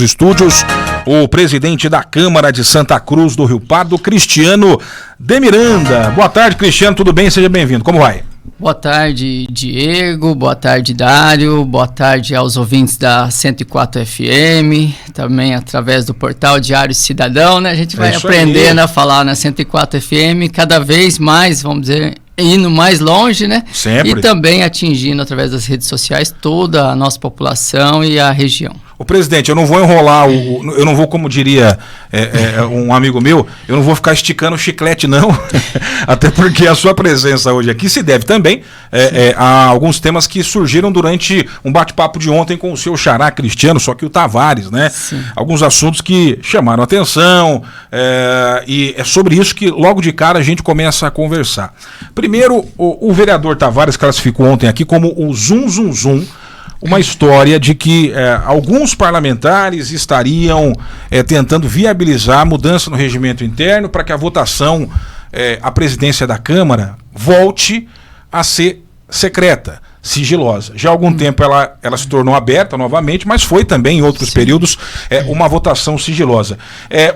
Estúdios, o presidente da Câmara de Santa Cruz do Rio Pardo, Cristiano de Miranda. Boa tarde, Cristiano, tudo bem? Seja bem-vindo. Como vai? Boa tarde, Diego. Boa tarde, Dário. Boa tarde aos ouvintes da 104 FM, também através do portal Diário Cidadão, né? A gente vai aprendendo a falar na 104 FM cada vez mais, vamos dizer, indo mais longe, né? Sempre. E também atingindo através das redes sociais toda a nossa população e a região. O presidente, eu não vou enrolar, eu não vou, como diria um amigo meu, eu não vou ficar esticando o chiclete não, até porque a sua presença hoje aqui se deve também a alguns temas que surgiram durante um bate-papo de ontem com o seu xará Cristiano, só que o Tavares, né? Sim. Alguns assuntos que chamaram atenção, e é sobre isso que logo de cara a gente começa a conversar. Primeiro, o vereador Tavares classificou ontem aqui como o zum zum zum, uma história de que alguns parlamentares estariam tentando viabilizar a mudança no regimento interno para que a votação à presidência da Câmara volte a ser secreta, sigilosa. Já há algum tempo ela se tornou aberta novamente, mas foi também em outros períodos uma votação sigilosa.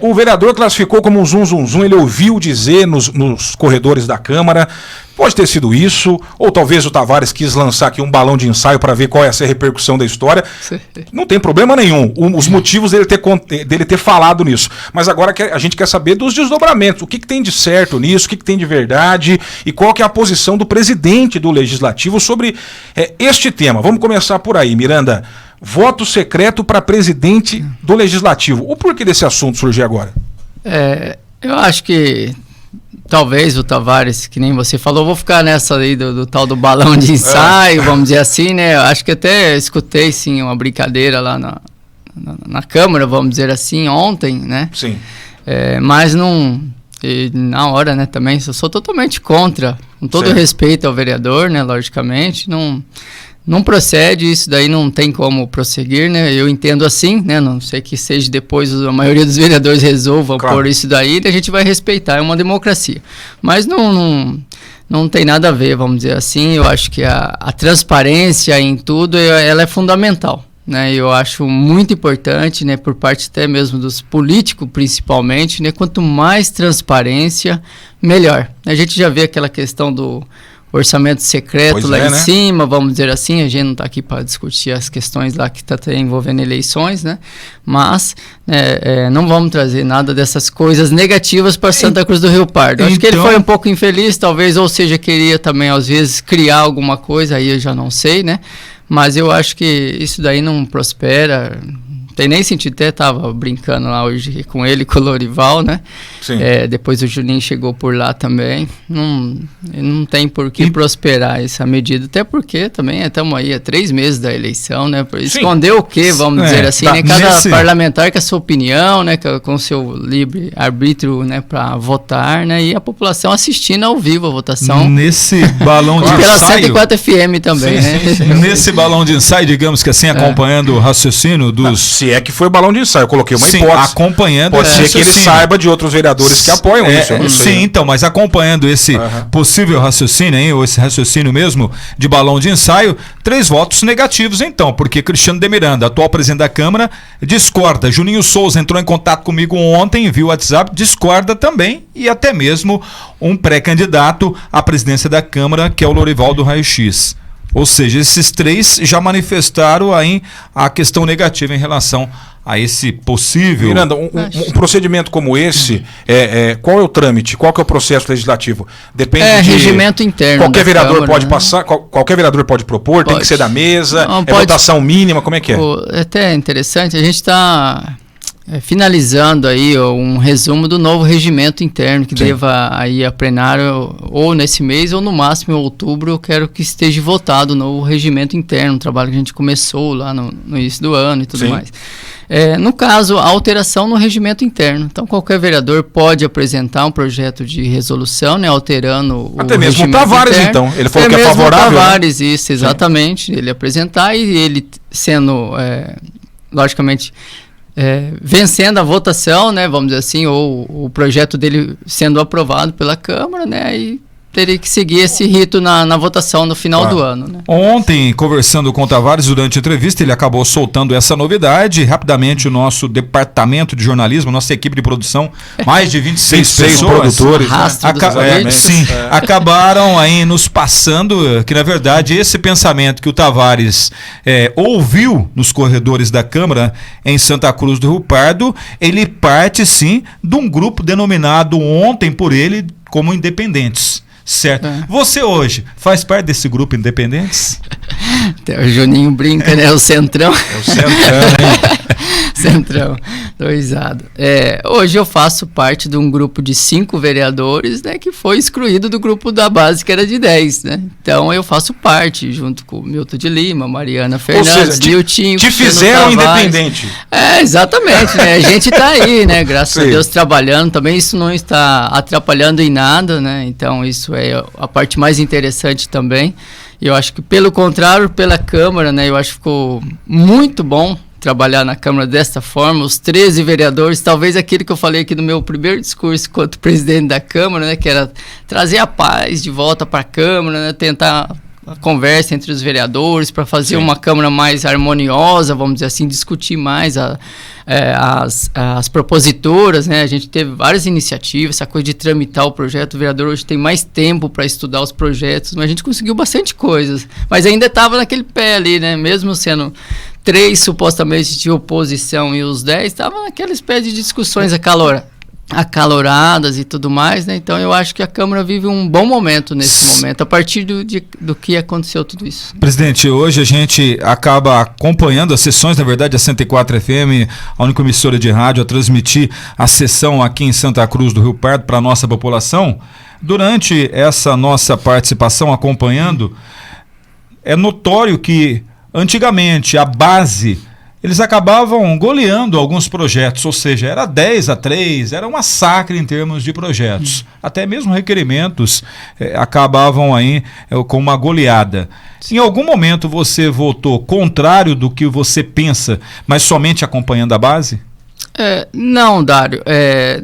O vereador classificou como um zum zum zum, ele ouviu dizer nos corredores da Câmara. Pode ter sido isso, ou talvez o Tavares quis lançar aqui um balão de ensaio para ver qual ia ser a repercussão da história. Não tem problema nenhum, os motivos dele ter falado nisso. Mas agora a gente quer saber dos desdobramentos, o que tem de certo nisso, o que tem de verdade, e qual que é a posição do presidente do Legislativo sobre este tema. Vamos começar por aí, Miranda. Voto secreto para presidente do Legislativo. O porquê desse assunto surgir agora? Eu acho que talvez o Tavares, que nem você falou, vou ficar nessa aí do tal do balão de ensaio, vamos dizer assim, né? Eu acho que até escutei, sim, uma brincadeira lá na Câmara, vamos dizer assim, ontem, né? Sim. Mas não... E na hora, né, também, eu sou totalmente contra, com todo respeito ao vereador, né, logicamente, não procede, isso daí não tem como prosseguir, né, eu entendo assim, né, não sei que seja depois a maioria dos vereadores resolvam por isso daí, a gente vai respeitar, é uma democracia, mas não tem nada a ver, vamos dizer assim, eu acho que a transparência em tudo, ela é fundamental. Né, eu acho muito importante, né, por parte até mesmo dos políticos, principalmente, né, quanto mais transparência, melhor. A gente já vê aquela questão do orçamento secreto em cima, vamos dizer assim, a gente não está aqui para discutir as questões lá que está envolvendo eleições, né, mas não vamos trazer nada dessas coisas negativas para Santa Cruz do Rio Pardo. Acho que ele foi um pouco infeliz, talvez, ou seja, queria também, às vezes, criar alguma coisa, aí eu já não sei, né, mas eu acho que isso daí não prospera, não tem nem sentido, até estava brincando lá hoje com ele, com o Lorival, né? Sim. Depois o Juninho chegou por lá também, não tem por que prosperar essa medida, até porque também estamos aí há 3 meses da eleição, né? Esconder o quê, vamos dizer assim, né? Cada parlamentar com a sua opinião, né? Com o seu livre arbítrio, né? Para votar, né? E a população assistindo ao vivo a votação. Nesse balão de ensaio... Pela 104 FM também, né? Sim. Nesse balão de ensaio, digamos que assim, acompanhando o raciocínio dos... Se é que foi balão de ensaio, eu coloquei uma hipótese. Acompanhando... Pode ser que ele saiba de outros vereadores que apoiam isso. Eu não sei. Sim, então, mas acompanhando esse possível raciocínio, hein, ou esse raciocínio mesmo de balão de ensaio, 3 votos negativos, então, porque Cristiano de Miranda, atual presidente da Câmara, discorda. Juninho Souza entrou em contato comigo ontem, viu o WhatsApp, discorda também, e até mesmo um pré-candidato à presidência da Câmara, que é o Lorival do Raio X. Ou seja, esses 3 já manifestaram aí a questão negativa em relação a esse possível... Miranda, um procedimento como esse, qual é o trâmite? Qual que é o processo legislativo? Depende de... regimento interno. Qualquer vereador Câmara, pode passar, qualquer vereador pode propor, tem que ser da mesa, votação mínima, como é que é? É até interessante, a gente está... finalizando aí um resumo do novo regimento interno que deva ir a plenário ou nesse mês ou no máximo em outubro. Eu quero que esteja votado o novo regimento interno, um trabalho que a gente começou lá no início do ano e tudo mais. No caso, a alteração no regimento interno. Então, qualquer vereador pode apresentar um projeto de resolução, né, alterando até mesmo o Tavares, interno. Então. Ele falou que é favorável. O Tavares, né? Isso, exatamente. Ele apresentar e ele sendo, logicamente... vencendo a votação, né, vamos dizer assim, ou o projeto dele sendo aprovado pela Câmara, né, e teria que seguir esse rito na votação no final do ano, né? Ontem, conversando com o Tavares durante a entrevista, ele acabou soltando essa novidade. Rapidamente, o nosso departamento de jornalismo, nossa equipe de produção, mais de 26 pessoas, produtores, acabaram aí nos passando que, na verdade, esse pensamento que o Tavares ouviu nos corredores da Câmara em Santa Cruz do Rio Pardo, ele parte, sim, de um grupo denominado ontem por ele como Independentes. Certo. Você hoje faz parte desse grupo Independentes? O Juninho brinca, né? O Centrão. É o Centrão, Centrão, tô risado. Hoje eu faço parte de um grupo de 5 vereadores, né, que foi excluído do grupo da base, que era de 10, né? Então eu faço parte, junto com o Milton de Lima, Mariana Fernandes, Miltinho. Te fizeram independente. Exatamente, né? A gente tá aí, né? Graças a Deus trabalhando também. Isso não está atrapalhando em nada, né? Então isso é a parte mais interessante também. E eu acho que, pelo contrário, pela Câmara, né? Eu acho que ficou muito bom trabalhar na Câmara desta forma, os 13 vereadores, talvez aquilo que eu falei aqui no meu primeiro discurso quanto presidente da Câmara, né, que era trazer a paz de volta para a Câmara, né, tentar a conversa entre os vereadores para fazer uma Câmara mais harmoniosa, vamos dizer assim, discutir mais as propositoras, né? A gente teve várias iniciativas, essa coisa de tramitar o projeto, o vereador hoje tem mais tempo para estudar os projetos, mas a gente conseguiu bastante coisas, mas ainda estava naquele pé ali, né? Mesmo sendo 3 supostamente de oposição e os 10 estavam naquela espécie de discussões acaloradas e tudo mais, né? Então eu acho que a Câmara vive um bom momento nesse momento, a partir do que aconteceu tudo isso. Presidente, hoje a gente acaba acompanhando as sessões, na verdade a 104 FM, a única emissora de rádio a transmitir a sessão aqui em Santa Cruz do Rio Pardo para a nossa população. Durante essa nossa participação acompanhando, é notório que antigamente a base, eles acabavam goleando alguns projetos, ou seja, era 10-3, era um massacre em termos de projetos. Até mesmo requerimentos acabavam aí com uma goleada. Em algum momento você votou contrário do que você pensa, mas somente acompanhando a base? Não, Dário.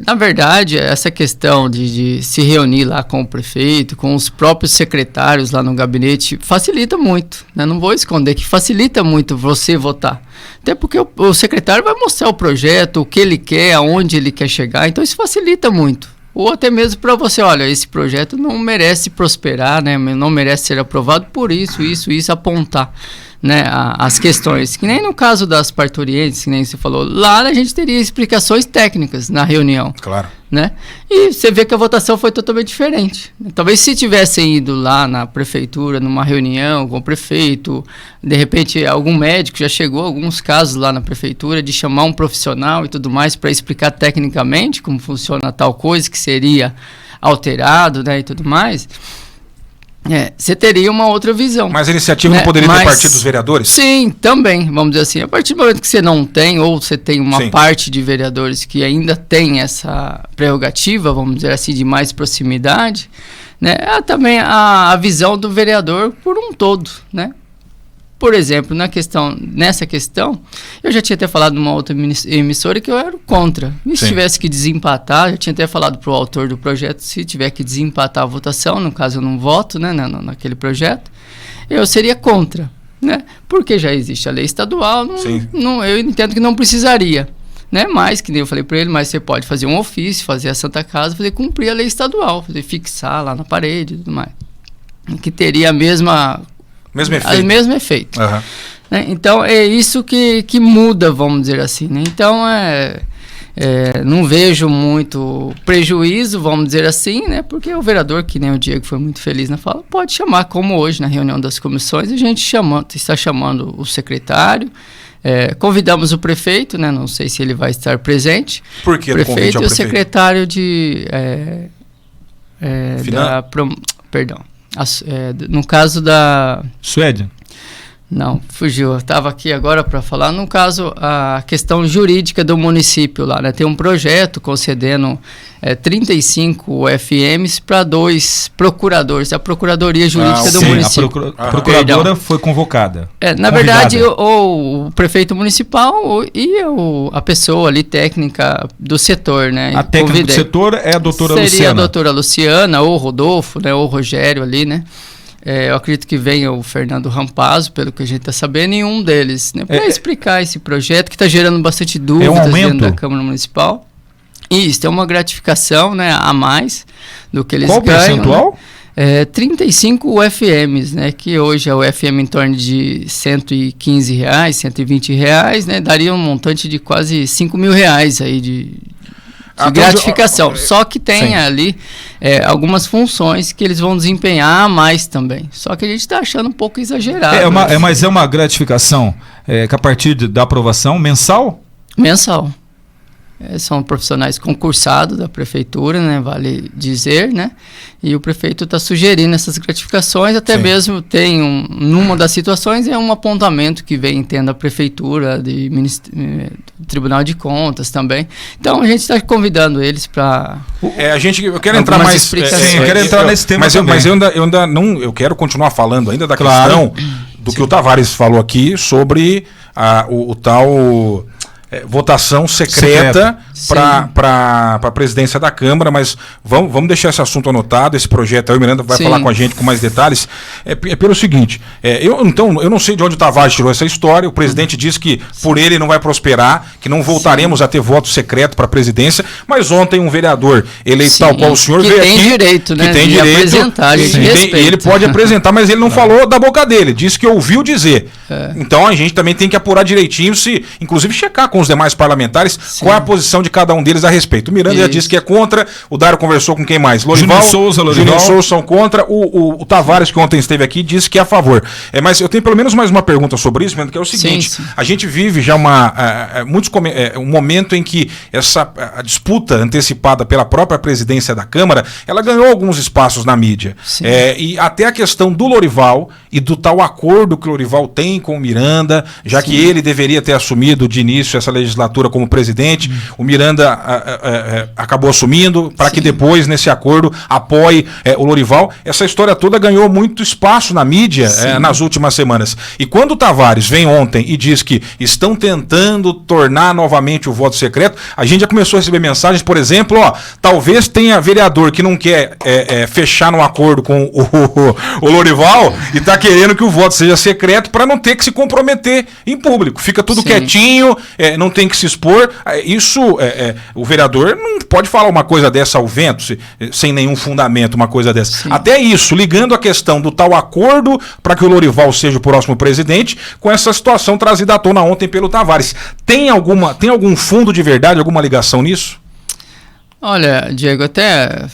Na verdade, essa questão de se reunir lá com o prefeito, com os próprios secretários lá no gabinete, facilita muito, né? Não vou esconder que facilita muito você votar. Até porque o secretário vai mostrar o projeto, o que ele quer, aonde ele quer chegar, então isso facilita muito. Ou até mesmo para você, olha, esse projeto não merece prosperar, né? Não merece ser aprovado por isso, apontar, né, as questões, que nem no caso das parturientes, que nem você falou, lá a gente teria explicações técnicas na reunião. Claro. Né? E você vê que a votação foi totalmente diferente. Talvez se tivessem ido lá na prefeitura, numa reunião com o prefeito, de repente algum médico, já chegou alguns casos lá na prefeitura, de chamar um profissional e tudo mais para explicar tecnicamente como funciona tal coisa que seria alterado, né, e tudo mais. Você teria uma outra visão. Mas a iniciativa não poderia ter partido dos vereadores? Sim, também, vamos dizer assim. A partir do momento que você não tem, ou você tem uma parte de vereadores que ainda tem essa prerrogativa, vamos dizer assim, de mais proximidade, né, também a visão do vereador por um todo, né? Por exemplo, nessa questão, eu já tinha até falado numa outra emissora que eu era contra. E se tivesse que desempatar, eu tinha até falado para o autor do projeto, se tiver que desempatar a votação, no caso eu não voto, né, naquele projeto, eu seria contra, né? Porque já existe a lei estadual, eu entendo que não precisaria, né? Mas, que nem eu falei para ele, mas você pode fazer um ofício, fazer a Santa Casa, fazer cumprir a lei estadual, fazer fixar lá na parede e tudo mais. Que teria o mesmo efeito. Uhum. Né? Então é isso que muda, vamos dizer assim, né? Então não vejo muito prejuízo, vamos dizer assim, né? Porque o vereador, que nem o Diego foi muito feliz na fala, pode chamar, como hoje na reunião das comissões, a gente está chamando o secretário, convidamos o prefeito, né? Não sei se ele vai estar presente. Por que o prefeito e o secretário de perdão. No caso da... Suédia? Não, fugiu. Eu estava aqui agora para falar, no caso, a questão jurídica do município lá, né? Tem um projeto concedendo 35 UFMs para 2 procuradores, a Procuradoria Jurídica do município. A procuradora foi convocada. Na verdade, o prefeito municipal e a pessoa ali técnica do setor, né? A técnica do setor é a doutora Luciana. Seria a doutora Luciana, ou o Rodolfo, né? Ou o Rogério ali, né? Eu acredito que venha o Fernando Rampazzo, pelo que a gente está sabendo, em um deles, né, para explicar esse projeto que está gerando bastante dúvidas dentro da Câmara Municipal. Isso, tem uma gratificação, né, a mais do que eles ganham. Qual percentual? 35 UFMs, né, que hoje é o UFM em torno de R$115, R$120, né, daria um montante de quase R$5.000 aí de gratificação. Só que tem ali algumas funções que eles vão desempenhar a mais também. Só que a gente está achando um pouco exagerado. Mas é uma gratificação que a partir da aprovação mensal? Mensal. São profissionais concursados da prefeitura, né, vale dizer, né? E o prefeito está sugerindo essas gratificações, até mesmo tem numa das situações um apontamento que vem tendo a prefeitura, do Tribunal de Contas também. Então a gente está convidando eles para eu quero entrar mais eu quero entrar nesse tema mas eu ainda não, eu quero continuar falando ainda da questão do que o Tavares falou aqui sobre o tal votação secreta para a presidência da Câmara, mas vamos deixar esse assunto anotado. Esse projeto aí, o Miranda vai falar com a gente com mais detalhes. É pelo seguinte, eu não sei de onde o Tavares tirou essa história. O presidente disse que por ele não vai prosperar, que não voltaremos a ter voto secreto para a presidência, mas ontem um vereador eleito tal qual o senhor veio aqui, direito, né, que tem direito, apresentar, e ele pode apresentar, mas ele não falou da boca dele, disse que ouviu dizer. Então a gente também tem que apurar direitinho, inclusive checar com os demais parlamentares qual é a posição de cada um deles a respeito. O Miranda já disse que é contra, o Dário conversou com quem mais? Lorival, Júnior Souza são contra, o Tavares, que ontem esteve aqui, disse que é a favor. Mas eu tenho pelo menos mais uma pergunta sobre isso, que é o seguinte: a gente vive já um momento em que a disputa antecipada pela própria presidência da Câmara, ela ganhou alguns espaços na mídia. E até a questão do Lorival e do tal acordo que o Lorival tem com o Miranda, já que ele deveria ter assumido de início essa legislatura como presidente, o Miranda acabou assumindo para que depois, nesse acordo, apoie o Lorival. Essa história toda ganhou muito espaço na mídia nas últimas semanas. E quando o Tavares vem ontem e diz que estão tentando tornar novamente o voto secreto, a gente já começou a receber mensagens, por exemplo, talvez tenha vereador que não quer fechar num acordo com o Lorival e está querendo que o voto seja secreto para não ter que se comprometer em público. Fica tudo quietinho, não tem que se expor. Isso, o vereador não pode falar uma coisa dessa ao vento, sem nenhum fundamento, uma coisa dessa. Até isso, ligando a questão do tal acordo para que o Lorival seja o próximo presidente, com essa situação trazida à tona ontem pelo Tavares. Tem algum fundo de verdade, alguma ligação nisso? Olha, Diego, até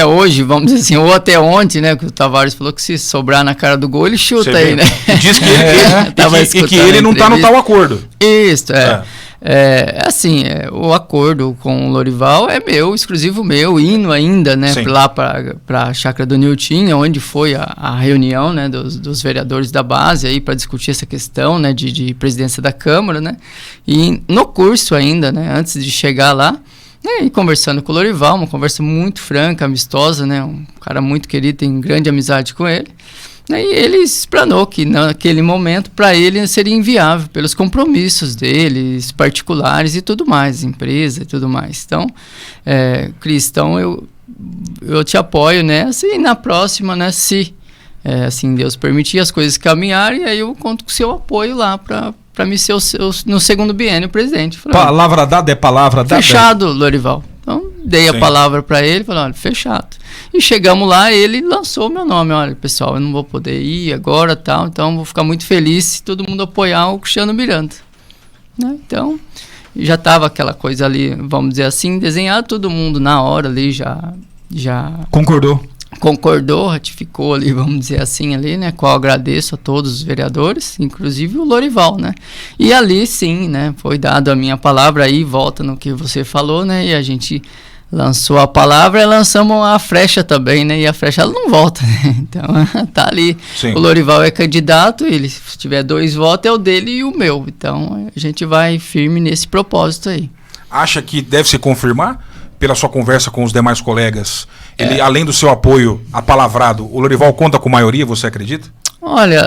hoje, vamos dizer assim, ou até ontem, né, que o Tavares falou que se sobrar na cara do gol, ele chuta aí, né? E diz que ele não está no tal acordo. Isso, assim, o acordo com o Lorival é exclusivo meu, indo ainda, né, lá para a chácara do Nilton, onde foi a reunião, né, dos vereadores da base aí para discutir essa questão, né, de presidência da Câmara, né, e no curso ainda, né, antes de chegar lá, e conversando com o Lorival, uma conversa muito franca, amistosa, né, um cara muito querido, tem grande amizade com ele. E ele explanou que naquele momento para ele seria inviável pelos compromissos deles, particulares e tudo mais, empresa e tudo mais. Então, Cristão, eu te apoio nessa e na próxima, né, se assim Deus permitir as coisas caminharem, aí eu conto com o seu apoio lá para mim ser no segundo biênio presidente. Falei, palavra dada é palavra dada. Fechado, Lorival. Então, dei a palavra para ele, falei, olha, fechado. E chegamos lá, ele lançou o meu nome, olha, pessoal, eu não vou poder ir agora, tal, então vou ficar muito feliz se todo mundo apoiar o Cristiano Miranda. Né? Então, já estava aquela coisa ali, vamos dizer assim, desenhado, todo mundo na hora ali já concordou, ratificou ali, vamos dizer assim, ali, né, qual agradeço a todos os vereadores, inclusive o Lorival, né, e ali sim, né, foi dado a minha palavra aí, volta no que você falou, né, e a gente lançou a palavra, lançamos a flecha também, né? E a flecha ela não volta, né? Então tá ali. Sim. O Lorival é candidato, ele se tiver 2 votos é o dele e o meu. Então a gente vai firme nesse propósito aí. Acha que deve se confirmar pela sua conversa com os demais colegas? Ele, além do seu apoio apalavrado, o Lorival conta com maioria, você acredita? Olha,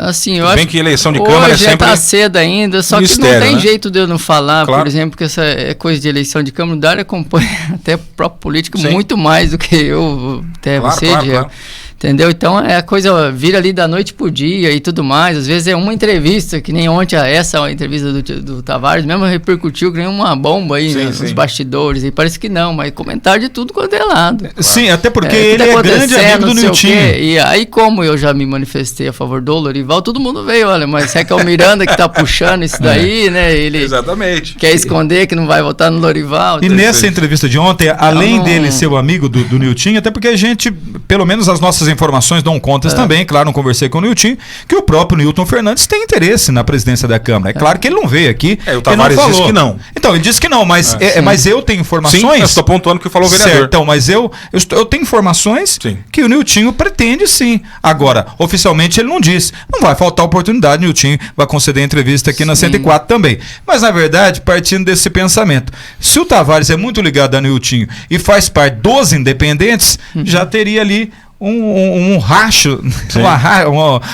assim, eu acho bem que eleição de Câmara é sempre tá cedo ainda, só mistério, que não tem né? jeito de eu não falar, Claro. por exemplo, que essa é coisa de eleição de Câmara, o Dário acompanha até o próprio político Sim. muito mais do que eu, até Claro, você, claro, Diego. claro. Entendeu? Então a coisa vira ali da noite pro dia e tudo mais. Às vezes é uma entrevista, que nem ontem essa entrevista do Tavares mesmo repercutiu que nem uma bomba aí, Sim, né, sim. nos bastidores. E parece que não, mas comentário de tudo quanto é lado. Sim, até porque O que ele tá é grande acontecendo, amigo do não sei o Niltinho. quê. E aí, como eu já me manifestei a favor do Lorival, todo mundo veio, olha, mas é que é o Miranda que tá puxando isso daí, né? Ele Exatamente. quer esconder que não vai votar no Lorival. E Então, nessa entrevista de ontem, além não- dele ser o amigo do Niltinho, até porque a gente, pelo menos as nossas informações dão contas também, claro, não conversei com o Niltinho, que o próprio Newton Fernandes tem interesse na presidência da Câmara. É claro que ele não veio aqui. O ele Tavares não disse falou. que não. Então, ele disse que não, mas, mas eu tenho Sim, informações. eu estou pontuando o que falou o vereador. Certo, então, mas eu tenho informações Sim. que o Niltinho pretende sim. Agora, oficialmente ele não disse. Não vai faltar oportunidade, o Niltinho vai conceder entrevista aqui na 104 também. Mas, na verdade, partindo desse pensamento, se o Tavares é muito ligado a Niltinho e faz parte dos independentes, já teria ali um racho,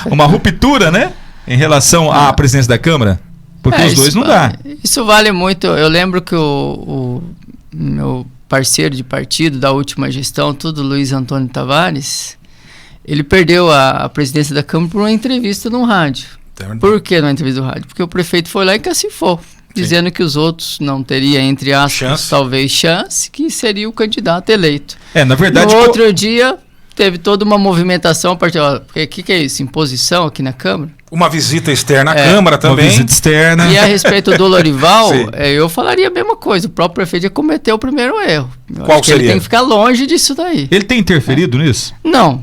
uma ruptura, né? Em relação à presidência da Câmara. Porque os dois não dá. Isso vale muito. Eu lembro que o meu parceiro de partido da última gestão, tudo Luiz Antônio Tavares, ele perdeu a presidência da Câmara por uma entrevista no rádio. Por que numa entrevista no rádio? Porque o prefeito foi lá e cacifou, dizendo que os outros não teriam, entre aspas, talvez chance, que seria o candidato eleito. Na verdade... No outro dia, teve toda uma movimentação a partir... Porque o que é isso? Imposição aqui na Câmara? Uma visita externa à Câmara também. Uma visita externa. E a respeito do Lorival, eu falaria a mesma coisa. O próprio prefeito já cometeu o primeiro erro. Qual seria? Ele tem que ficar longe disso daí. Ele tem interferido nisso? Não.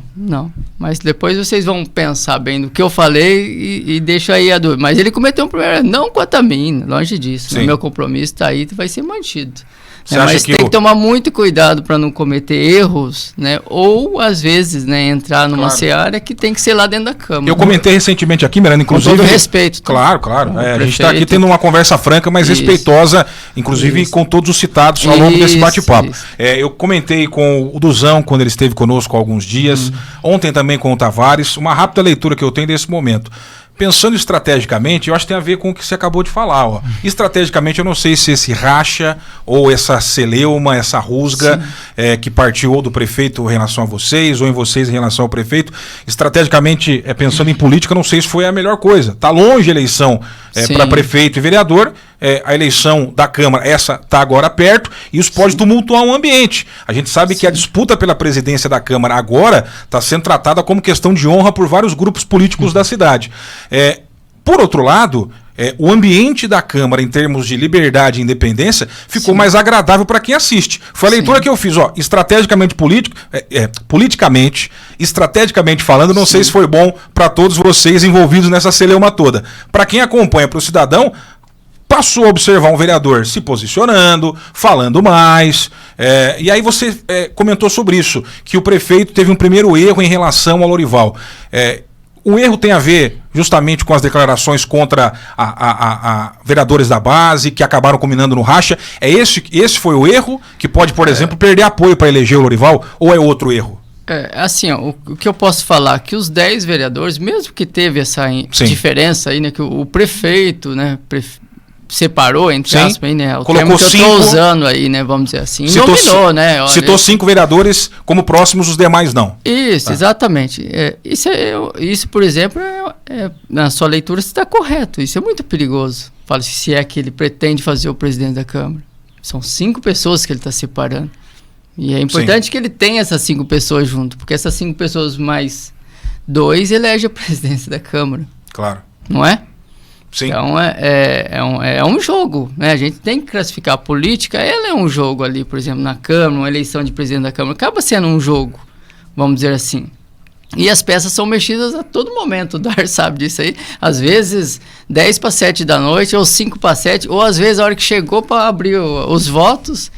Mas depois vocês vão pensar bem no que eu falei e deixa aí a dúvida. Mas ele cometeu um primeiro erro. Não quanto a mim, longe disso. Meu compromisso está aí e vai ser mantido. Mas tem que tomar muito cuidado para não cometer erros, né? Ou, às vezes, né, entrar numa seara que tem que ser lá dentro da Câmara. Eu comentei recentemente aqui, Miranda, inclusive... Com todo respeito. Claro. A gente está aqui tendo uma conversa franca, mas respeitosa, inclusive com todos os citados ao longo desse bate-papo. Eu comentei com o Duzão, quando ele esteve conosco há alguns dias, ontem também com o Tavares, uma rápida leitura que eu tenho desse momento. Pensando estrategicamente, eu acho que tem a ver com o que você acabou de falar. Ó. Estrategicamente, eu não sei se esse racha ou essa celeuma, essa rusga que partiu ou do prefeito em relação a vocês ou em vocês em relação ao prefeito, estrategicamente, pensando em política, não sei se foi a melhor coisa. Está longe a eleição para prefeito e vereador, a eleição da Câmara, essa está agora perto, e isso pode tumultuar um ambiente. A gente sabe que a disputa pela presidência da Câmara agora está sendo tratada como questão de honra por vários grupos políticos da cidade. Por outro lado, o ambiente da Câmara, em termos de liberdade e independência, ficou mais agradável para quem assiste. Foi a leitura que eu fiz, estrategicamente politicamente, estrategicamente falando, não sei se foi bom para todos vocês envolvidos nessa celeuma toda. Para quem acompanha, para o cidadão, passou a observar um vereador se posicionando, falando mais, e aí você comentou sobre isso, que o prefeito teve um primeiro erro em relação ao Lorival. O erro tem a ver justamente com as declarações contra a vereadores da base, que acabaram combinando no racha. Esse foi o erro que pode, por exemplo, perder apoio para eleger o Lorival, ou é outro erro? Assim, o que eu posso falar, que os 10 vereadores, mesmo que teve essa diferença aí, né, que o prefeito, né, separou, entre aspas, aí, né, o colocou termo que eu estou usando aí, né, vamos dizer assim, nominou, né. Olha, citou 5 vereadores como próximos, os demais não. Isso, exatamente. Isso, por exemplo, na sua leitura está correto, isso é muito perigoso. Fala se é que ele pretende fazer o presidente da Câmara. São 5 pessoas que ele está separando. E é importante que ele tenha essas 5 pessoas junto, porque essas 5 pessoas mais 2 elege a presidência da Câmara. Claro. Não é? Sim. Então é um jogo, né? A gente tem que classificar a política, ela é um jogo ali, por exemplo, na Câmara, uma eleição de presidente da Câmara, acaba sendo um jogo, vamos dizer assim. E as peças são mexidas a todo momento, o Dar sabe disso aí. Às vezes 10 para 7 da noite, ou 5 para 7, ou às vezes a hora que chegou para abrir os votos,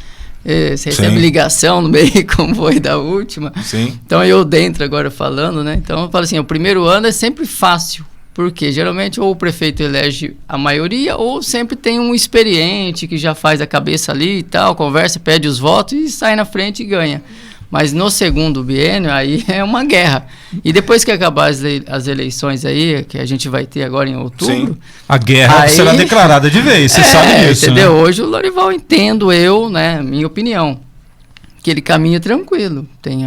Você recebe ligação no meio, como foi da última. Sim. Então, eu dentro agora falando, né? Então, eu falo assim, o primeiro ano é sempre fácil. Porque geralmente ou o prefeito elege a maioria ou sempre tem um experiente que já faz a cabeça ali e tal, conversa, pede os votos e sai na frente e ganha. Mas no segundo biênio, aí é uma guerra. E depois que acabar as eleições aí, que a gente vai ter agora em outubro... Sim. A guerra aí será declarada de vez, você sabe disso, entendeu? Né? Hoje o Lorival, entendo eu, né, minha opinião, que ele caminha tranquilo. Tem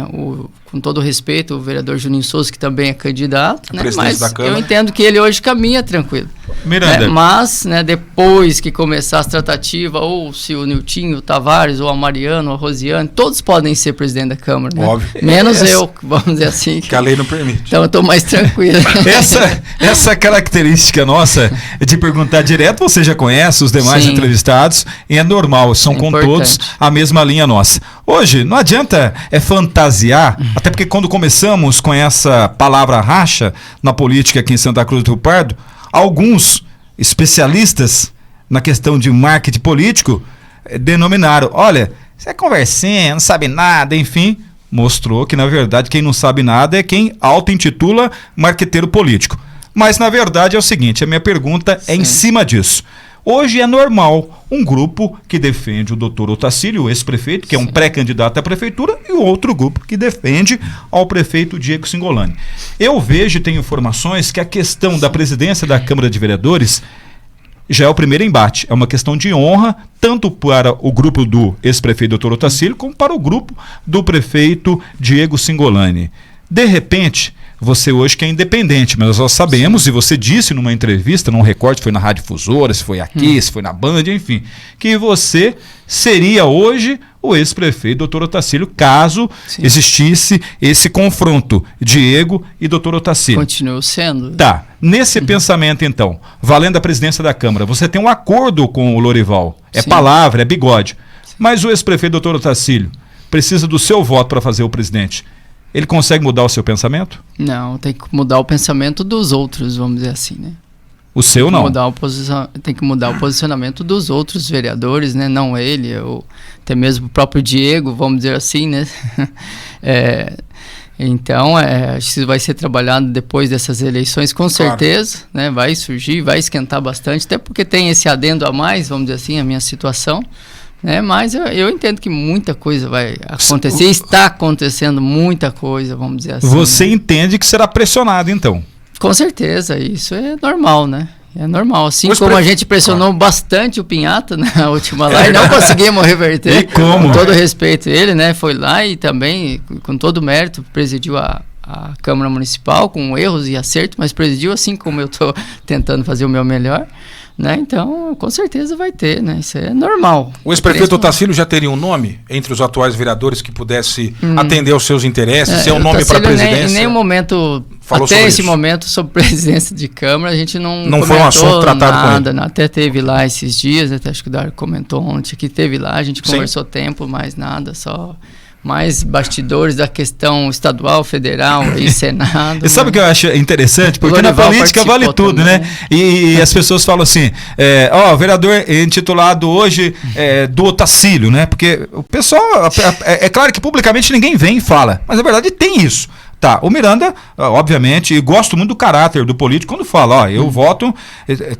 com todo respeito, o vereador Juninho Souza, que também é candidato, né? Mas eu entendo que ele hoje caminha tranquilo. Miranda. Mas, né, depois que começar as tratativas, ou se o Niltinho, o Tavares, ou a Mariana, ou a Rosiane, todos podem ser presidente da Câmara, né? Óbvio. Menos eu, vamos dizer assim. Que a lei não permite. Então eu estou mais tranquilo. Essa característica nossa de perguntar direto, você já conhece os demais entrevistados, e é normal, são com todos a mesma linha nossa. Hoje, não adianta fantasiar, até porque quando começamos com essa palavra racha na política aqui em Santa Cruz do Rio Pardo, alguns especialistas na questão de marketing político denominaram, olha, você é conversinha, não sabe nada, enfim, mostrou que na verdade quem não sabe nada é quem auto-intitula marqueteiro político. Mas na verdade é o seguinte, a minha pergunta é em cima disso. Hoje é normal um grupo que defende o doutor Otacílio, o ex-prefeito, que é um pré-candidato à prefeitura, e o outro grupo que defende ao prefeito Diego Cingolani. Eu vejo e tenho informações que a questão da presidência da Câmara de Vereadores já é o primeiro embate. É uma questão de honra, tanto para o grupo do ex-prefeito doutor Otacílio, como para o grupo do prefeito Diego Cingolani. De repente, você hoje que é independente, mas nós sabemos, e você disse numa entrevista, não recordo se foi na Rádio Difusora, se foi aqui, se foi na Band, enfim, que você seria hoje o ex-prefeito doutor Otacílio, caso existisse esse confronto, Diego e doutor Otacílio. Continuo sendo. Tá, nesse pensamento então, valendo a presidência da Câmara, você tem um acordo com o Lorival, é palavra, é bigode, mas o ex-prefeito doutor Otacílio precisa do seu voto para fazer o presidente. Ele consegue mudar o seu pensamento? Não, tem que mudar o pensamento dos outros, vamos dizer assim, né? O seu não? Tem que mudar o posicionamento dos outros vereadores, né? Não ele, ou até mesmo o próprio Diego, vamos dizer assim, né? Então, acho que isso vai ser trabalhado depois dessas eleições, com certeza, né? Vai surgir, vai esquentar bastante, até porque tem esse adendo a mais, vamos dizer assim, a minha situação. Mas eu entendo que muita coisa vai acontecer, está acontecendo muita coisa, vamos dizer assim. Você entende que será pressionado, então? Com certeza, isso é normal, né? É normal, assim como a gente pressionou bastante o Pinhata na última live, não conseguimos reverter. E como? Com todo respeito, ele, né, foi lá e também, com todo mérito, presidiu a Câmara Municipal, com erros e acertos, mas presidiu assim como eu estou tentando fazer o meu melhor. Né? Então, com certeza vai ter, né? Isso é normal. O ex-prefeito Otacílio já teria um nome entre os atuais vereadores que pudesse atender aos seus interesses, ser um nome para a presidência? Em nenhum momento, até esse momento, sobre presidência de Câmara, a gente não foi um assunto tratado nada, com ele. Até teve lá esses dias, até acho que o Dário comentou ontem que teve lá, a gente conversou tempo, mais nada, só mais bastidores da questão estadual, federal e Senado. E sabe o que eu acho interessante? Porque na política vale tudo, também, né? E as pessoas falam assim, vereador intitulado hoje do Otacílio, né? Porque o pessoal, é claro que publicamente ninguém vem e fala, mas na verdade tem isso. Tá, o Miranda, obviamente, e gosto muito do caráter do político, quando fala, eu voto,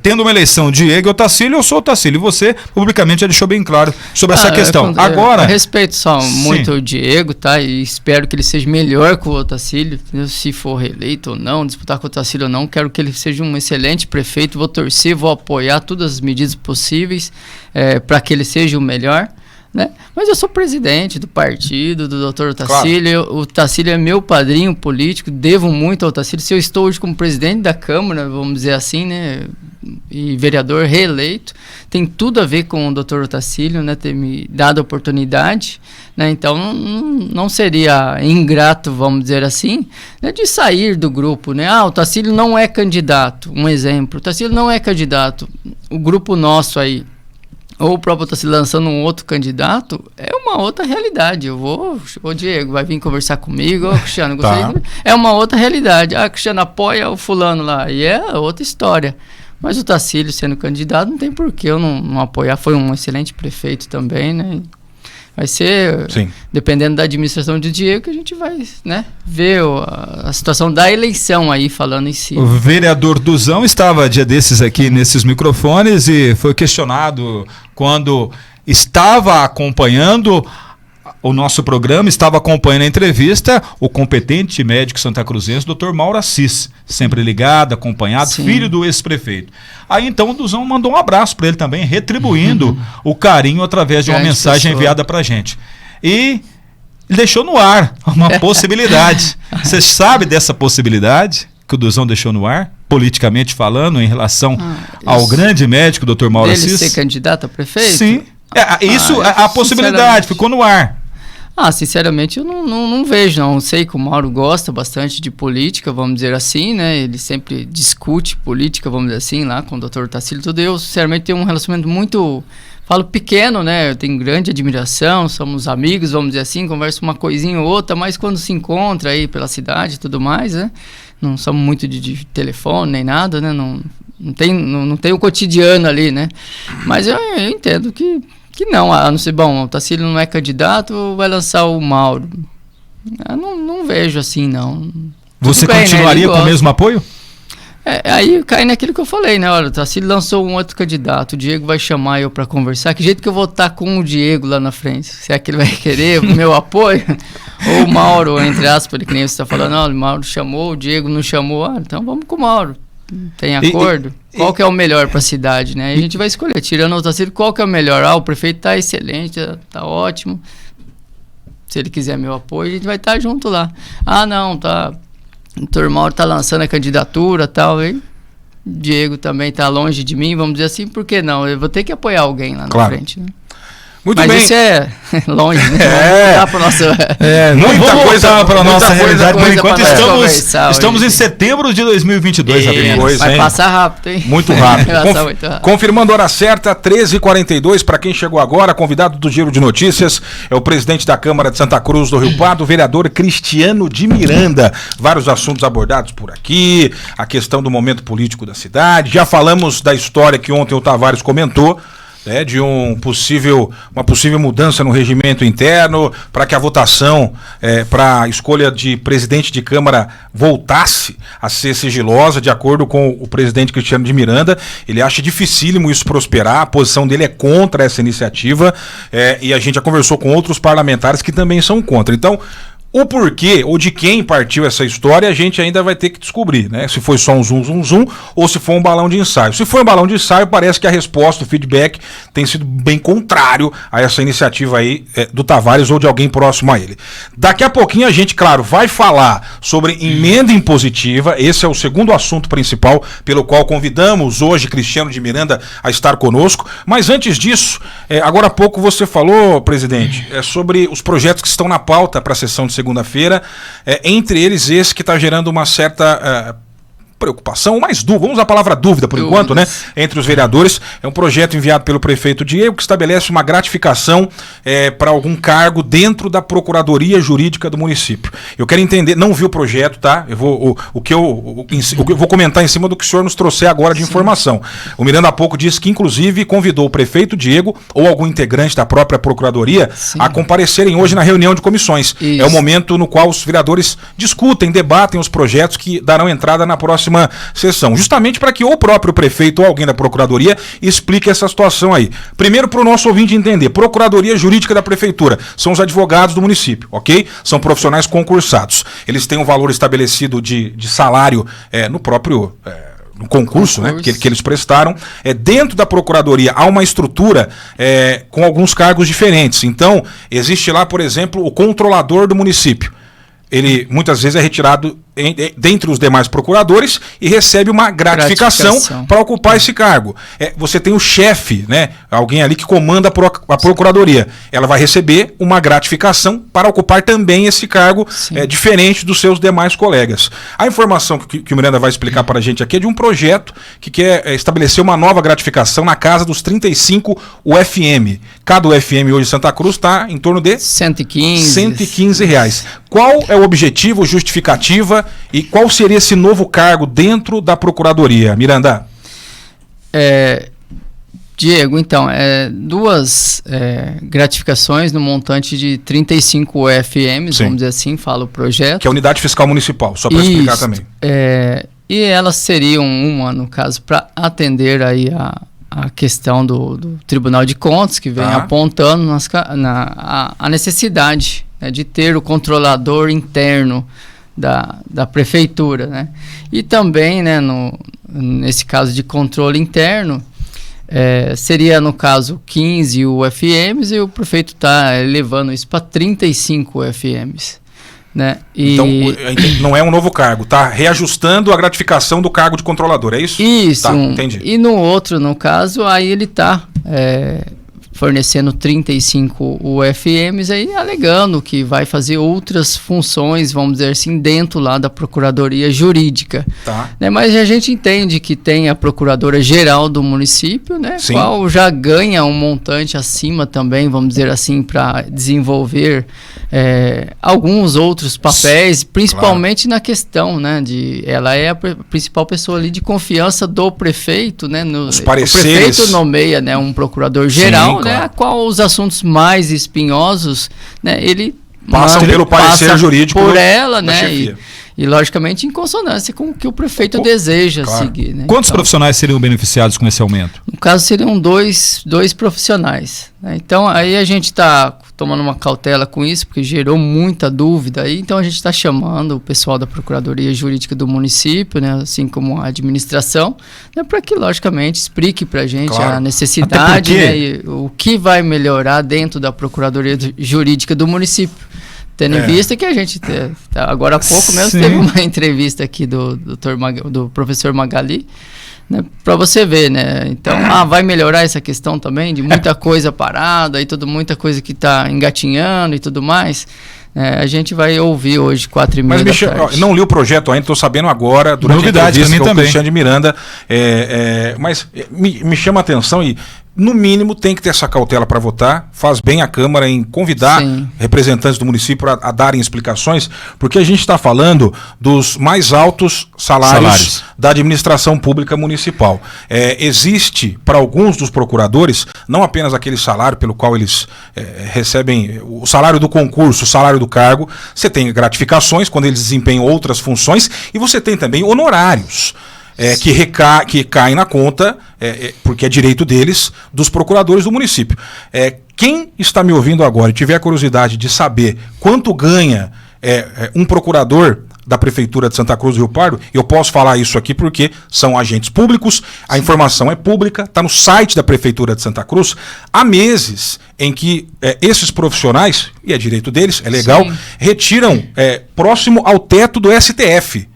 tendo uma eleição Diego e Otacílio, eu sou Otacílio, e você publicamente já deixou bem claro sobre essa questão. Agora, eu respeito muito o Diego, tá, e espero que ele seja melhor que o Otacílio, se for reeleito ou não, disputar com o Otacílio ou não, quero que ele seja um excelente prefeito, vou torcer, vou apoiar todas as medidas possíveis para que ele seja o melhor. Né? Mas eu sou presidente do partido, do Dr. Otacílio. Claro. O Otacílio é meu padrinho político, devo muito ao Otacílio. Se eu estou hoje como presidente da Câmara, vamos dizer assim, né, e vereador reeleito, tem tudo a ver com o Dr. Otacílio, né, ter me dado a oportunidade, né, então não seria ingrato, vamos dizer assim, né, de sair do grupo, né? O Otacílio não é candidato, um exemplo, o Otacílio não é candidato, o grupo nosso aí, ou o próprio está se lançando um outro candidato, é uma outra realidade. O Diego vai vir conversar comigo, o Cristiano, é uma outra realidade. O Cristiano apoia o fulano lá, e é outra história. Mas o Otacílio sendo candidato, não tem por que eu não apoiar. Foi um excelente prefeito também, né? Vai ser, Sim. dependendo da administração de Diego, que a gente vai, né, ver a situação da eleição aí, falando em si. O vereador Duzão estava dia desses aqui nesses microfones e foi questionado quando estava acompanhando o nosso programa, estava acompanhando a entrevista, o competente médico santacruzense, Dr. Mauro Assis, sempre ligado, acompanhado, Sim. filho do ex-prefeito. Aí então o Duzão mandou um abraço para ele também, retribuindo o carinho através de uma Grande mensagem pessoa. enviada para a gente. E deixou no ar uma possibilidade. Você sabe dessa possibilidade que o Duzão deixou no ar, politicamente falando, em relação ao grande médico, Dr. Mauro Dele Assis? ser candidato a prefeito? Sim. A possibilidade ficou no ar. Sinceramente, eu não vejo, não. Sei que o Mauro gosta bastante de política, vamos dizer assim, né? Ele sempre discute política, vamos dizer assim, lá com o Dr. Tarsílio, tudo. Eu, sinceramente, tenho um relacionamento muito, falo pequeno, né? Eu tenho grande admiração, somos amigos, vamos dizer assim, converso uma coisinha ou outra, mas quando se encontra aí pela cidade e tudo mais, né? Não somos muito de telefone nem nada, né? Não tem o cotidiano ali, né? Mas eu entendo que não, a não ser, bom, o Tarsílio não é candidato, vai lançar o Mauro. Eu não vejo assim, não. Você Tudo bem, continuaria né? com o mesmo apoio? Aí cai naquilo que eu falei, né? Olha, o Tarsílio lançou um outro candidato, o Diego vai chamar eu pra conversar. Que jeito que eu vou estar com o Diego lá na frente? Se é que ele vai querer o meu apoio? Ou o Mauro, entre aspas, ele que nem você está falando, olha, o Mauro chamou, o Diego não chamou, então vamos com o Mauro. Tem acordo? Qual que é o melhor para a cidade, né? A gente vai escolher, tirando o Tarsílio, qual que é o melhor? O prefeito tá excelente, tá ótimo. Se ele quiser meu apoio, a gente vai estar junto lá. Não, tá. O Dr. Mauro tá lançando a candidatura e tal, hein? Diego também tá longe de mim, vamos dizer assim, por que não? Eu vou ter que apoiar alguém lá na frente, né? Muito Mas bem. isso é longe, né? É. Pro nosso... Muita coisa para a nossa realidade. Por coisa enquanto pra nós conversar estamos hoje. em setembro de 2022 apenas. Pois Vai é. passar rápido, hein? Muito rápido. Vai passar muito rápido. Confirmando a hora certa, 13h42, para quem chegou agora, convidado do Giro de Notícias, é o presidente da Câmara de Santa Cruz do Rio Pardo, o vereador Cristiano de Miranda. Vários assuntos abordados por aqui, a questão do momento político da cidade, já falamos da história que ontem o Tavares comentou, né, de uma possível mudança no regimento interno para que a votação para a escolha de presidente de Câmara voltasse a ser sigilosa, de acordo com o presidente Cristiano de Miranda. Ele acha dificílimo isso prosperar, a posição dele é contra essa iniciativa, e a gente já conversou com outros parlamentares que também são contra. Então, o porquê ou de quem partiu essa história a gente ainda vai ter que descobrir, né? Se foi só um zum ou se foi um balão de ensaio. Se foi um balão de ensaio, parece que a resposta, o feedback tem sido bem contrário a essa iniciativa aí do Tavares ou de alguém próximo a ele. Daqui a pouquinho a gente, claro, vai falar sobre emenda impositiva. Esse é o segundo assunto principal pelo qual convidamos hoje Cristiano de Miranda a estar conosco. Mas antes disso, agora há pouco você falou, presidente, sobre os projetos que estão na pauta para a sessão de segunda-feira, entre eles esse que está gerando uma certa preocupação, mais dúvida, vamos usar a palavra dúvida por enquanto, né? Entre os vereadores. É um projeto enviado pelo prefeito Diego que estabelece uma gratificação para algum cargo dentro da Procuradoria Jurídica do município. Eu quero entender, não vi o projeto, tá? Eu vou vou comentar em cima do que o senhor nos trouxe agora de informação. O Miranda há pouco disse que inclusive convidou o prefeito Diego ou algum integrante da própria Procuradoria a comparecerem hoje na reunião de comissões. Isso. É o momento no qual os vereadores discutem, debatem os projetos que darão entrada na próxima sessão, justamente para que ou o próprio prefeito ou alguém da Procuradoria explique essa situação aí. Primeiro, para o nosso ouvinte entender, Procuradoria Jurídica da Prefeitura são os advogados do município, ok? São profissionais concursados. Eles têm um valor estabelecido de salário no próprio... no concurso, né, que eles prestaram. Dentro da Procuradoria há uma estrutura com alguns cargos diferentes. Então, existe lá, por exemplo, o controlador do município. Ele muitas vezes é retirado dentre os demais procuradores e recebe uma gratificação para ocupar esse cargo. Você tem o chefe, né, alguém ali que comanda a Procuradoria. Ela vai receber uma gratificação para ocupar também esse cargo, diferente dos seus demais colegas. A informação que o Miranda vai explicar para a gente aqui é de um projeto que quer estabelecer uma nova gratificação na casa dos 35 UFM. Cada UFM hoje em Santa Cruz está em torno de R$115. Qual é o objetivo, justificativa e qual seria esse novo cargo dentro da Procuradoria, Miranda? Diego, então, duas gratificações no montante de 35 UFMs, Sim. vamos dizer assim, fala o projeto. Que é a Unidade Fiscal Municipal, só para explicar também. E elas seriam no caso, para atender aí a questão do Tribunal de Contas, que vem apontando a necessidade, né, de ter o controlador interno da prefeitura, né? E também, né, nesse caso de controle interno, seria, no caso, 15 UFMs, e o prefeito está elevando isso para 35 UFMs. Né? Então, não é um novo cargo, está reajustando a gratificação do cargo de controlador, é isso? Isso. Tá, entendi. E no outro, no caso, aí ele está fornecendo 35 UFMs, aí alegando que vai fazer outras funções, vamos dizer assim, dentro lá da Procuradoria Jurídica. Tá. Né? Mas a gente entende que tem a Procuradora-Geral do município, né? Sim. Qual já ganha um montante acima também, vamos dizer assim, para desenvolver alguns outros papéis, principalmente na questão, né, ela é a principal pessoa ali de confiança do prefeito, né? Os pareceres. O prefeito nomeia, né, um procurador-geral, Sim, né, claro. a qual os assuntos mais espinhosos, né, ele Passam pelo parecer jurídico por ela, da né, chefia. e logicamente em consonância com o que o prefeito deseja seguir. Né? Quantos Então, profissionais seriam beneficiados com esse aumento? no caso, seriam dois profissionais. Né? Então, aí a gente está tomando uma cautela com isso, porque gerou muita dúvida aí. Então, a gente está chamando o pessoal da Procuradoria Jurídica do município, né? Assim como a administração, né? Para que, logicamente, explique para a gente a necessidade, né? E o que vai melhorar dentro da Procuradoria Jurídica do município. Tendo em vista que a gente, agora há pouco mesmo, teve uma entrevista aqui do professor Magali, né, para você ver, né? Então, vai melhorar essa questão também de muita coisa parada e muita coisa que está engatinhando e tudo mais. A gente vai ouvir hoje, 4h30 Mas, da tarde. não li o projeto ainda, estou sabendo agora, durante Novidade a entrevista com o também. Cristiano de Miranda, mas me chama a atenção e, no mínimo, tem que ter essa cautela para votar. Faz bem a Câmara em convidar representantes do município a darem explicações, porque a gente está falando dos mais altos salários da administração pública municipal. Existe, para alguns dos procuradores, não apenas aquele salário pelo qual eles recebem o salário do concurso, o salário do cargo, você tem gratificações quando eles desempenham outras funções, e você tem também honorários. Que caem na conta, porque é direito deles, dos procuradores do município. Quem está me ouvindo agora e tiver curiosidade de saber quanto ganha um procurador da Prefeitura de Santa Cruz do Rio Pardo, eu posso falar isso aqui porque são agentes públicos, a informação é pública, está no site da Prefeitura de Santa Cruz. Há meses em que esses profissionais, e é direito deles, é legal, retiram próximo ao teto do STF.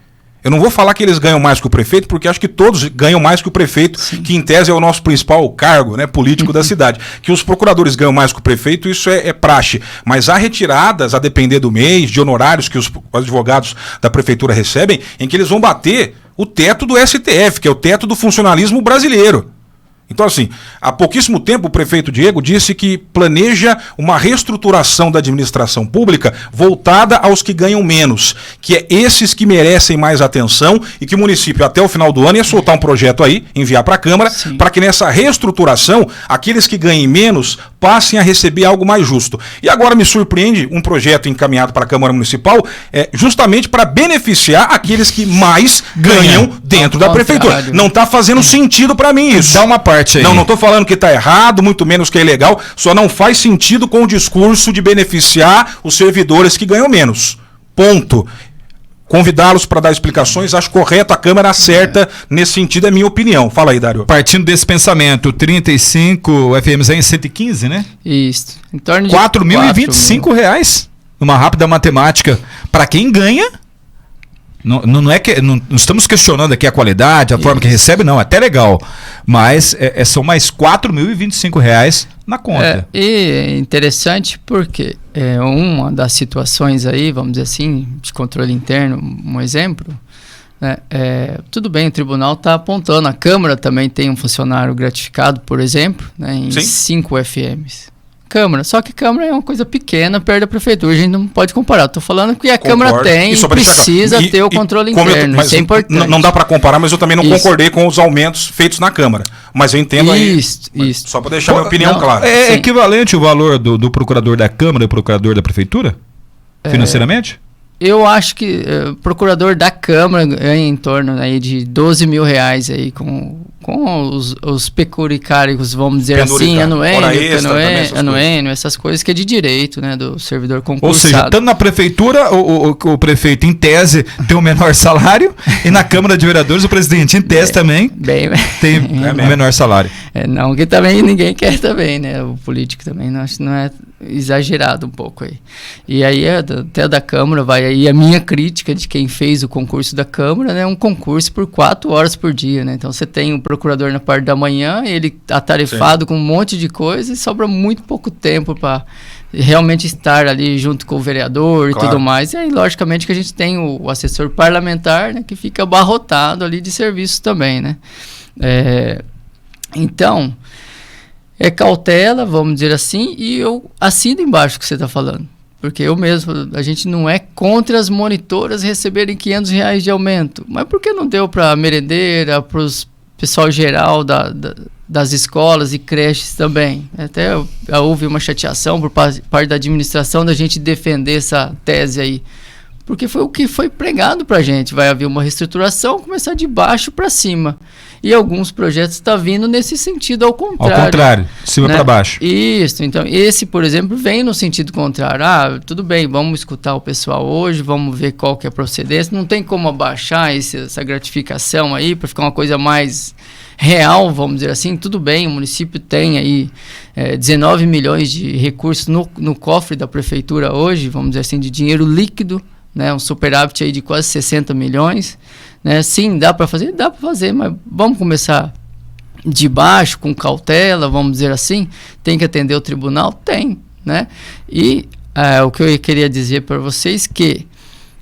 Eu não vou falar que eles ganham mais que o prefeito, porque acho que todos ganham mais que o prefeito, que em tese é o nosso principal cargo, né, político da cidade. Que os procuradores ganham mais que o prefeito, isso é praxe. Mas há retiradas, a depender do mês, de honorários que os advogados da prefeitura recebem, em que eles vão bater o teto do STF, que é o teto do funcionalismo brasileiro. Então, assim, há pouquíssimo tempo o prefeito Diego disse que planeja uma reestruturação da administração pública voltada aos que ganham menos, que é esses que merecem mais atenção, e que o município, até o final do ano, ia soltar um projeto aí, enviar para a Câmara, para que nessa reestruturação, aqueles que ganhem menos passem a receber algo mais justo. E agora me surpreende um projeto encaminhado para a Câmara Municipal, justamente para beneficiar aqueles que mais ganham dentro da prefeitura. Não está fazendo sentido para mim isso. Dá uma parte aí. Não estou falando que está errado, muito menos que é ilegal, só não faz sentido com o discurso de beneficiar os servidores que ganham menos. Ponto. Convidá-los para dar explicações, acho correto, a Câmara acerta nesse sentido, é minha opinião. Fala aí, Dário. Partindo desse pensamento, 35 FMs em 115, né? Isso. Em torno de R$4.025. Uma rápida matemática. Para quem ganha, não é que não estamos questionando aqui a qualidade, a forma que recebe, não, é até legal. Mas são mais R$4.025 na conta. E é interessante porque uma das situações aí, vamos dizer assim, de controle interno, um exemplo, né, tudo bem, o tribunal está apontando, a Câmara também tem um funcionário gratificado, por exemplo, né, em 5 FMs. Câmara. Só que a Câmara é uma coisa pequena perto da Prefeitura, a gente não pode comparar. Estou falando que a Câmara tem e precisa ter o controle interno, isso é importante. Não dá para comparar, mas eu também não concordei com os aumentos feitos na Câmara. Mas eu entendo isso. Só para deixar minha opinião clara. É equivalente o valor do procurador da Câmara e procurador da Prefeitura? Financeiramente? Eu acho que o procurador da Câmara ganha em torno aí de 12 mil reais aí com os pecuricários, vamos dizer assim, anuênio, essas coisas que é de direito, né, do servidor concursado. Ou seja, tanto na Prefeitura, o prefeito, em tese, tem o menor salário, e na Câmara de Vereadores, o presidente, em tese, também tem o menor salário. Não, que também ninguém quer também, né, o político também, acho que não é exagerado um pouco aí. E aí, até da Câmara, vai aí a minha crítica de quem fez o concurso da Câmara, né, um concurso por 4 horas por dia, né, então você tem o procurador na parte da manhã, ele atarefado com um monte de coisa e sobra muito pouco tempo para realmente estar ali junto com o vereador e tudo mais. E aí, logicamente, que a gente tem o assessor parlamentar, né, que fica abarrotado ali de serviço também, né. Então, é cautela, vamos dizer assim, e eu assino embaixo o que você está falando. Porque eu mesmo, a gente não é contra as monitoras receberem R$500 de aumento. Mas por que não deu para a merendeira, para os pessoal geral das escolas e creches também? Até houve uma chateação por parte da administração da gente defender essa tese aí. Porque foi o que foi pregado para a gente. Vai haver uma reestruturação, começar de baixo para cima. E alguns projetos estão vindo nesse sentido, ao contrário. Ao contrário, de cima para baixo. Isso, então esse, por exemplo, vem no sentido contrário. Tudo bem, vamos escutar o pessoal hoje, vamos ver qual que é a procedência. Não tem como abaixar essa gratificação aí para ficar uma coisa mais real, vamos dizer assim. Tudo bem, o município tem aí 19 milhões de recursos no cofre da prefeitura hoje, vamos dizer assim, de dinheiro líquido, né, um superávit aí de quase 60 milhões. Né? Sim, dá para fazer, mas vamos começar de baixo, com cautela, vamos dizer assim. Tem que atender o tribunal? Tem, né? E o que eu queria dizer para vocês que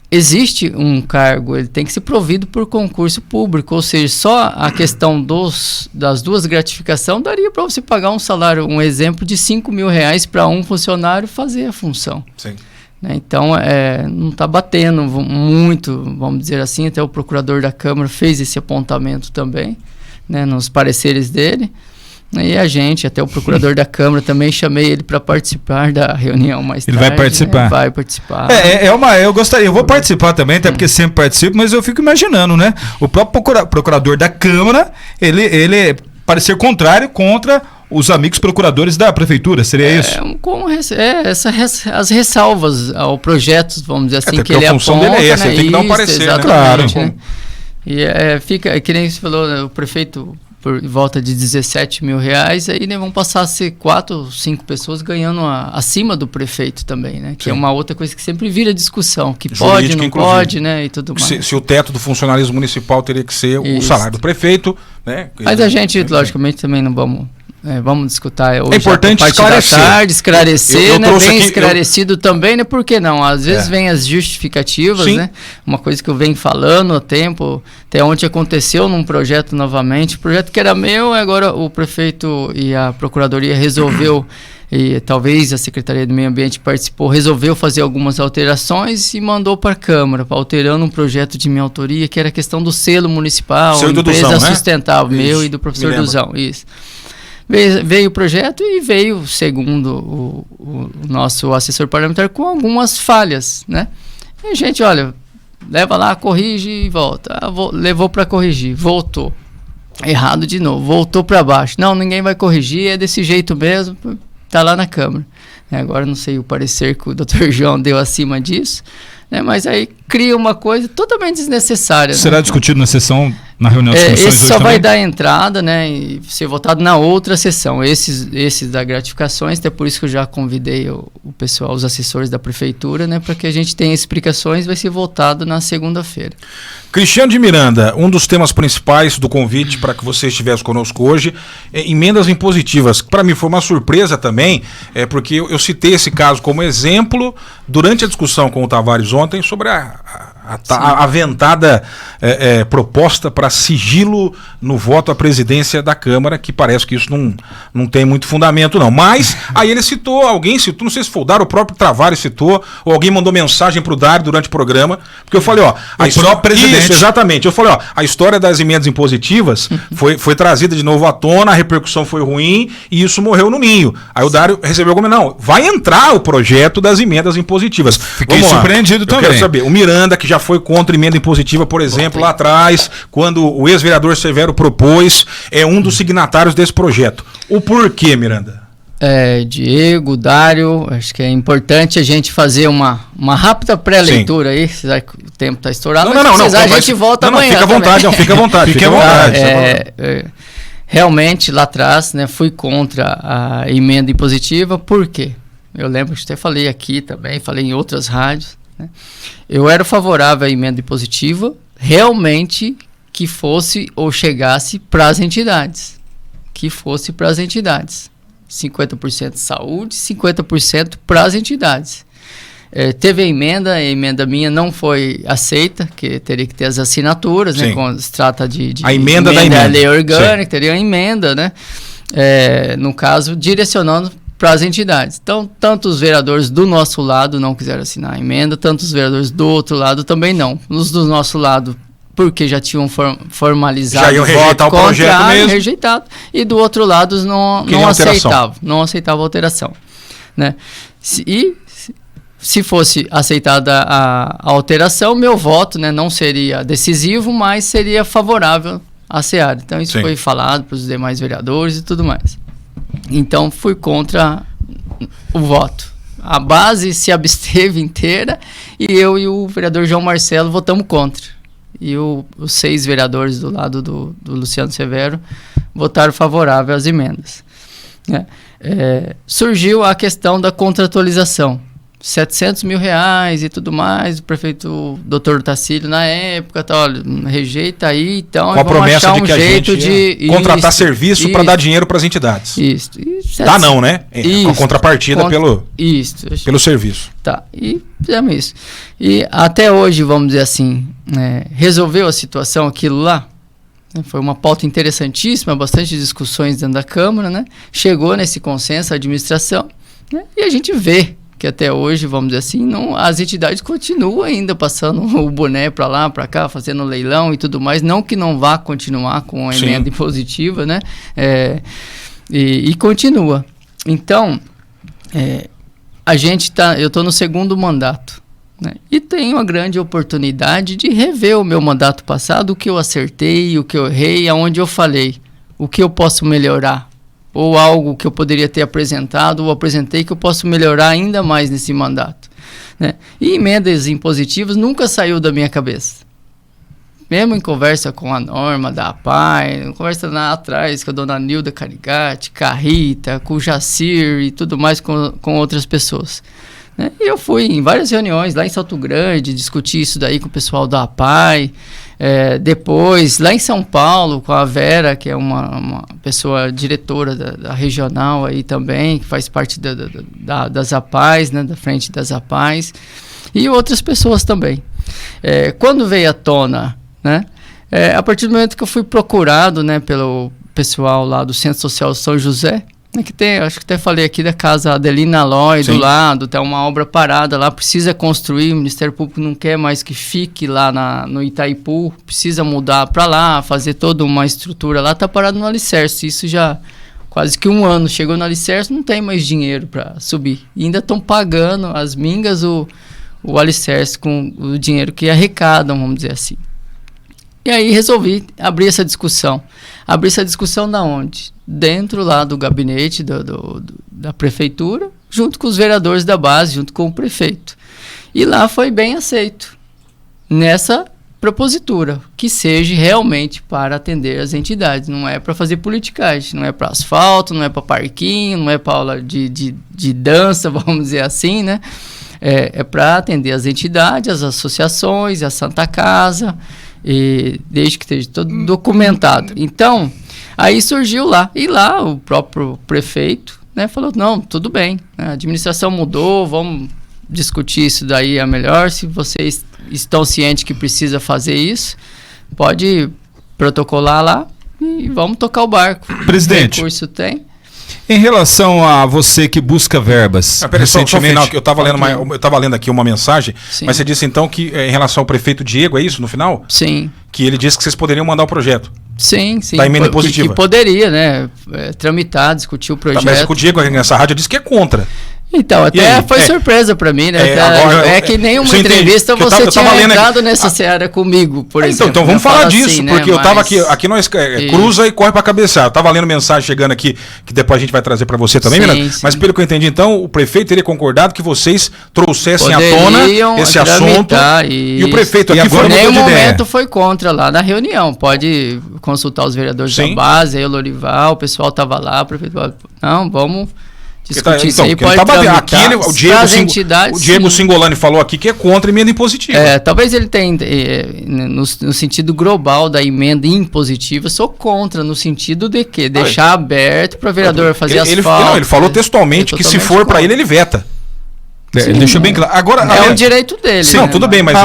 existe um cargo, ele tem que ser provido por concurso público, ou seja, só a questão das duas gratificações daria para você pagar um salário, um exemplo de R$5 mil para um funcionário fazer a função. Sim. Então, não está batendo muito, vamos dizer assim. Até o procurador da Câmara fez esse apontamento também, né, nos pareceres dele. E a gente, até o procurador da Câmara, também chamei ele para participar da reunião mais tarde. Ele vai participar? Vai participar. Eu vou participar também, até porque sempre participo, mas eu fico imaginando, né? O próprio procurador da Câmara, ele parecer contrário contra os amigos procuradores da prefeitura, seria isso? As ressalvas ao projeto, vamos dizer assim, que ele aponta. A função dele é essa, ele tem que dar um parecer, exatamente, né? E fica, que nem você falou, né, o prefeito por volta de R$17 mil, aí né, vão passar a ser 4 ou 5 pessoas ganhando acima do prefeito também, né? Que é uma outra coisa que sempre vira discussão, que pode, não pode, né? E tudo mais. Se o teto do funcionalismo municipal teria que ser o salário do prefeito, né? Mas a gente, logicamente, também não vamos... vamos discutir hoje. É importante esclarecer, né? Bem esclarecido também, né? Por que não? Às vezes vem as justificativas, né? Uma coisa que eu venho falando há tempo, até ontem aconteceu num projeto novamente, projeto que era meu, agora o prefeito e a procuradoria resolveu, e talvez a Secretaria do Meio Ambiente participou, resolveu fazer algumas alterações e mandou para a Câmara, alterando um projeto de minha autoria, que era a questão do selo municipal, empresa sustentável, meu e do professor Duzão, isso. Veio o projeto e veio, segundo o nosso assessor parlamentar, com algumas falhas, né? E a gente, olha, leva lá, corrige e volta. Levou para corrigir, voltou. Errado de novo, voltou para baixo. Não, ninguém vai corrigir, é desse jeito mesmo, tá lá na Câmara. Agora não sei o parecer que o Dr. João deu acima disso, né? Mas aí cria uma coisa totalmente desnecessária. Será discutido na sessão, na reunião das comissões esse hoje só também? vai dar entrada, né, e ser votado na outra sessão. Esses da gratificações, até por isso que eu já convidei o pessoal, os assessores da prefeitura, né, para que a gente tenha explicações, vai ser votado na segunda-feira. Cristiano de Miranda, um dos temas principais do convite para que você estivesse conosco hoje é emendas impositivas. Para mim foi uma surpresa também, porque eu citei esse caso como exemplo durante a discussão com o Tavares ontem sobre a A aventada proposta para sigilo no voto à presidência da Câmara, que parece que isso não tem muito fundamento, não. Mas aí ele citou, alguém citou, não sei se foi o Dário, o próprio Travares citou, ou alguém mandou mensagem para o Dário durante o programa, porque eu falei, ó... O próprio presidente. Isso, exatamente. Eu falei, ó, a história das emendas impositivas foi trazida de novo à tona, a repercussão foi ruim e isso morreu no ninho. Aí o Dário recebeu como, não, vai entrar o projeto das emendas impositivas. Fiquei surpreendido também. Eu quero saber, o Miranda, que já foi contra emenda impositiva, por exemplo, lá atrás, quando o ex-vereador Severo propôs, é um dos signatários desse projeto. O porquê, Miranda? Diego, Dário, acho que é importante a gente fazer uma rápida pré-leitura aí, o tempo está estourado, não, a gente volta amanhã. Fica à vontade, fica à vontade. Realmente, lá atrás, né, fui contra a emenda impositiva, por quê? Eu lembro que até falei aqui também, falei em outras rádios, né? Eu era favorável à emenda impositiva, realmente que fosse ou chegasse para as entidades. 50% saúde, 50% para as entidades. Teve a emenda minha não foi aceita, que teria que ter as assinaturas, né? Quando se trata de a emenda da emenda. Lei orgânica, teria uma emenda, né? No caso, direcionando para as entidades. Então, tanto os vereadores do nosso lado não quiseram assinar a emenda, tanto os vereadores do outro lado também não. Os do nosso lado, porque já tinham formalizado já iam rejeitar o projeto mesmo. Rejeitado, e do outro lado não aceitava a alteração, né? Se fosse aceitada a alteração, meu voto, né, não seria decisivo, mas seria favorável à SEAD. Então isso foi falado para os demais vereadores e tudo mais. Então fui contra o voto. A base se absteve inteira e eu e o vereador João Marcelo votamos contra. E os 6 vereadores do lado do Luciano Severo votaram favorável às emendas, né? Surgiu a questão da contratualização. 700 mil reais e tudo mais, o prefeito Dr. Tacílio na época, olha, rejeita aí, então com a promessa achar de que um a jeito gente de contratar serviço para dar dinheiro para as entidades. Isso. Dá não, né? Com a contrapartida pelo serviço. Tá, e fizemos isso. E até hoje, vamos dizer assim, resolveu a situação aquilo lá? Foi uma pauta interessantíssima, bastante discussões dentro da Câmara, né? Chegou nesse consenso a administração, né? E a gente vê que até hoje, vamos dizer assim, as entidades continuam ainda passando o boné para lá, para cá, fazendo leilão e tudo mais, não que não vá continuar com a emenda impositiva, né? E continua. Então, eu estou no segundo mandato, né? E tenho a grande oportunidade de rever o meu mandato passado, o que eu acertei, o que eu errei, aonde eu falei, o que eu posso melhorar. Ou algo que eu poderia ter apresentado ou apresentei que eu posso melhorar ainda mais nesse mandato, né? E emendas impositivas nunca saiu da minha cabeça. Mesmo em conversa com a Norma da APAI, conversa lá atrás com a dona Nilda Carigatti, com a Rita, com o Jacir e tudo mais com outras pessoas, né? E eu fui em várias reuniões lá em Salto Grande, discutir isso daí com o pessoal da APAI. Depois, lá em São Paulo, com a Vera, que é uma pessoa diretora da regional aí também, que faz parte das APAIs, né, da frente das APAIs, e outras pessoas também. Quando veio à tona, né, a partir do momento que eu fui procurado, né, pelo pessoal lá do Centro Social São José, que tem, acho que até falei aqui da casa Adelina Lói do lado, tem uma obra parada lá, precisa construir, o Ministério Público não quer mais que fique lá no Itaipu, precisa mudar para lá, fazer toda uma estrutura lá, tá parado no alicerce, isso já quase que 1 ano, chegou no alicerce, não tem mais dinheiro para subir, e ainda estão pagando as mingas o alicerce com o dinheiro que arrecadam, vamos dizer assim. E aí resolvi abrir essa discussão. Abrir essa discussão da onde? Dentro lá do gabinete da prefeitura, junto com os vereadores da base, junto com o prefeito. E lá foi bem aceito, nessa propositura, que seja realmente para atender as entidades. Não é para fazer politicagem, não é para asfalto, não é para parquinho, não é para aula de dança, vamos dizer assim, né? É para atender as entidades, as associações, a Santa Casa, e desde que esteja todo documentado. Então, aí surgiu lá, e lá o próprio prefeito, né, falou, não, tudo bem, a administração mudou, vamos discutir isso daí é melhor. Se vocês estão cientes que precisa fazer isso, pode protocolar lá e vamos tocar o barco. Presidente, o recurso tem. Em relação a você que busca verbas, recentemente... eu estava lendo aqui uma mensagem, Sim. mas você disse então que em relação ao prefeito Diego, é isso no final? Sim. Que ele disse que vocês poderiam mandar o projeto. Sim. Da emenda positiva. Que poderia, né? Tramitar, discutir o projeto. Mas o Diego nessa rádio disse que é contra. Então, até foi surpresa pra mim, né? Agora, que nem uma entrevista você tinha entrado nessa seara comigo, por exemplo. Então vamos falar disso, assim, porque né? eu tava aqui nós cruza e corre pra cabecear. Eu tava lendo mensagem chegando aqui, que depois a gente vai trazer pra você também, Miranda. Mas pelo que eu entendi, então, o prefeito teria concordado que vocês trouxessem à tona esse assunto. E o prefeito aqui agora em nenhum momento foi contra lá na reunião. Pode consultar os vereadores da base, aí o Lorival, o pessoal tava lá, o prefeito falou, não, vamos discutir isso aí, pode aqui o Diego Singolani falou aqui que é contra a emenda impositiva. Talvez ele tenha, no sentido global da emenda impositiva, sou contra, no sentido de que deixar aberto para o vereador fazer as faltas. Ele falou textualmente que se for para ele veta. Ele deixou bem claro. Agora, é o direito dele. Sim, tudo bem, mas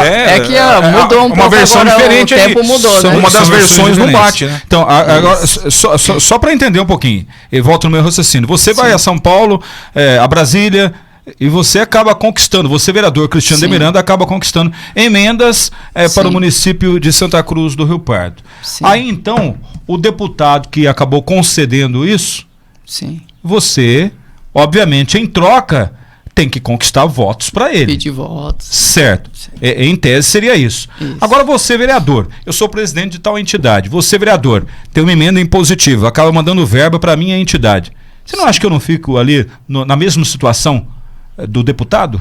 mudou uma versão diferente aí. O tempo mudou, né? Uma das versões não bate, né? Então, agora, só para entender um pouquinho, eu volto no meu raciocínio. Você vai a São Paulo, a Brasília, e você acaba conquistando, você, vereador Cristiano de Miranda, acaba conquistando emendas para o município de Santa Cruz do Rio Pardo. Sim. Aí, então, o deputado que acabou concedendo isso, você, obviamente, em troca, tem que conquistar votos para ele. Pedir votos. Certo. Em tese seria isso. Agora você, vereador, eu sou presidente de tal entidade. Você, vereador, tem uma emenda impositiva, acaba mandando verba para a minha entidade. Você não acha que eu não fico ali na mesma situação do deputado?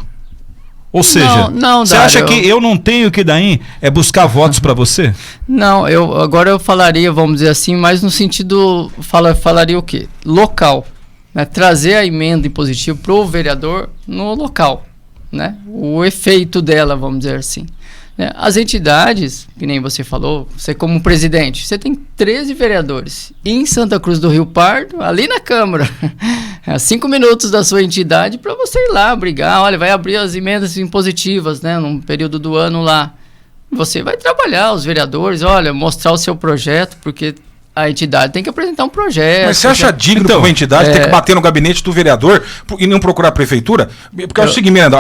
Ou seja, você acha que eu não tenho que daí buscar votos para você? Não, agora eu falaria, vamos dizer assim, mas no sentido, falaria o quê? Local. Né, trazer a emenda impositiva para o vereador no local, né? O efeito dela, vamos dizer assim. Né? As entidades, que nem você falou, você como presidente, você tem 13 vereadores em Santa Cruz do Rio Pardo, ali na Câmara, a 5 minutos da sua entidade para você ir lá brigar, olha, vai abrir as emendas impositivas, né, num período do ano lá. Você vai trabalhar, os vereadores, olha, mostrar o seu projeto, porque a entidade tem que apresentar um projeto. Mas você acha digno para uma entidade ter que bater no gabinete do vereador e não procurar a prefeitura? Porque é o seguinte, Miranda,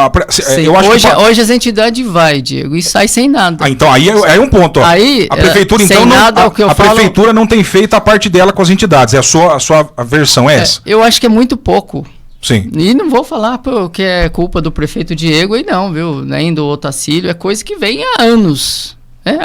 eu acho hoje as entidades vai, Diego, e sai sem nada. Então aí é um ponto. Ó. Aí, a prefeitura então prefeitura não tem feito a parte dela com as entidades. A sua versão é essa? Eu acho que é muito pouco. Sim. E não vou falar que é culpa do prefeito Diego aí não, viu? Nem do Otacílio, é coisa que vem há anos.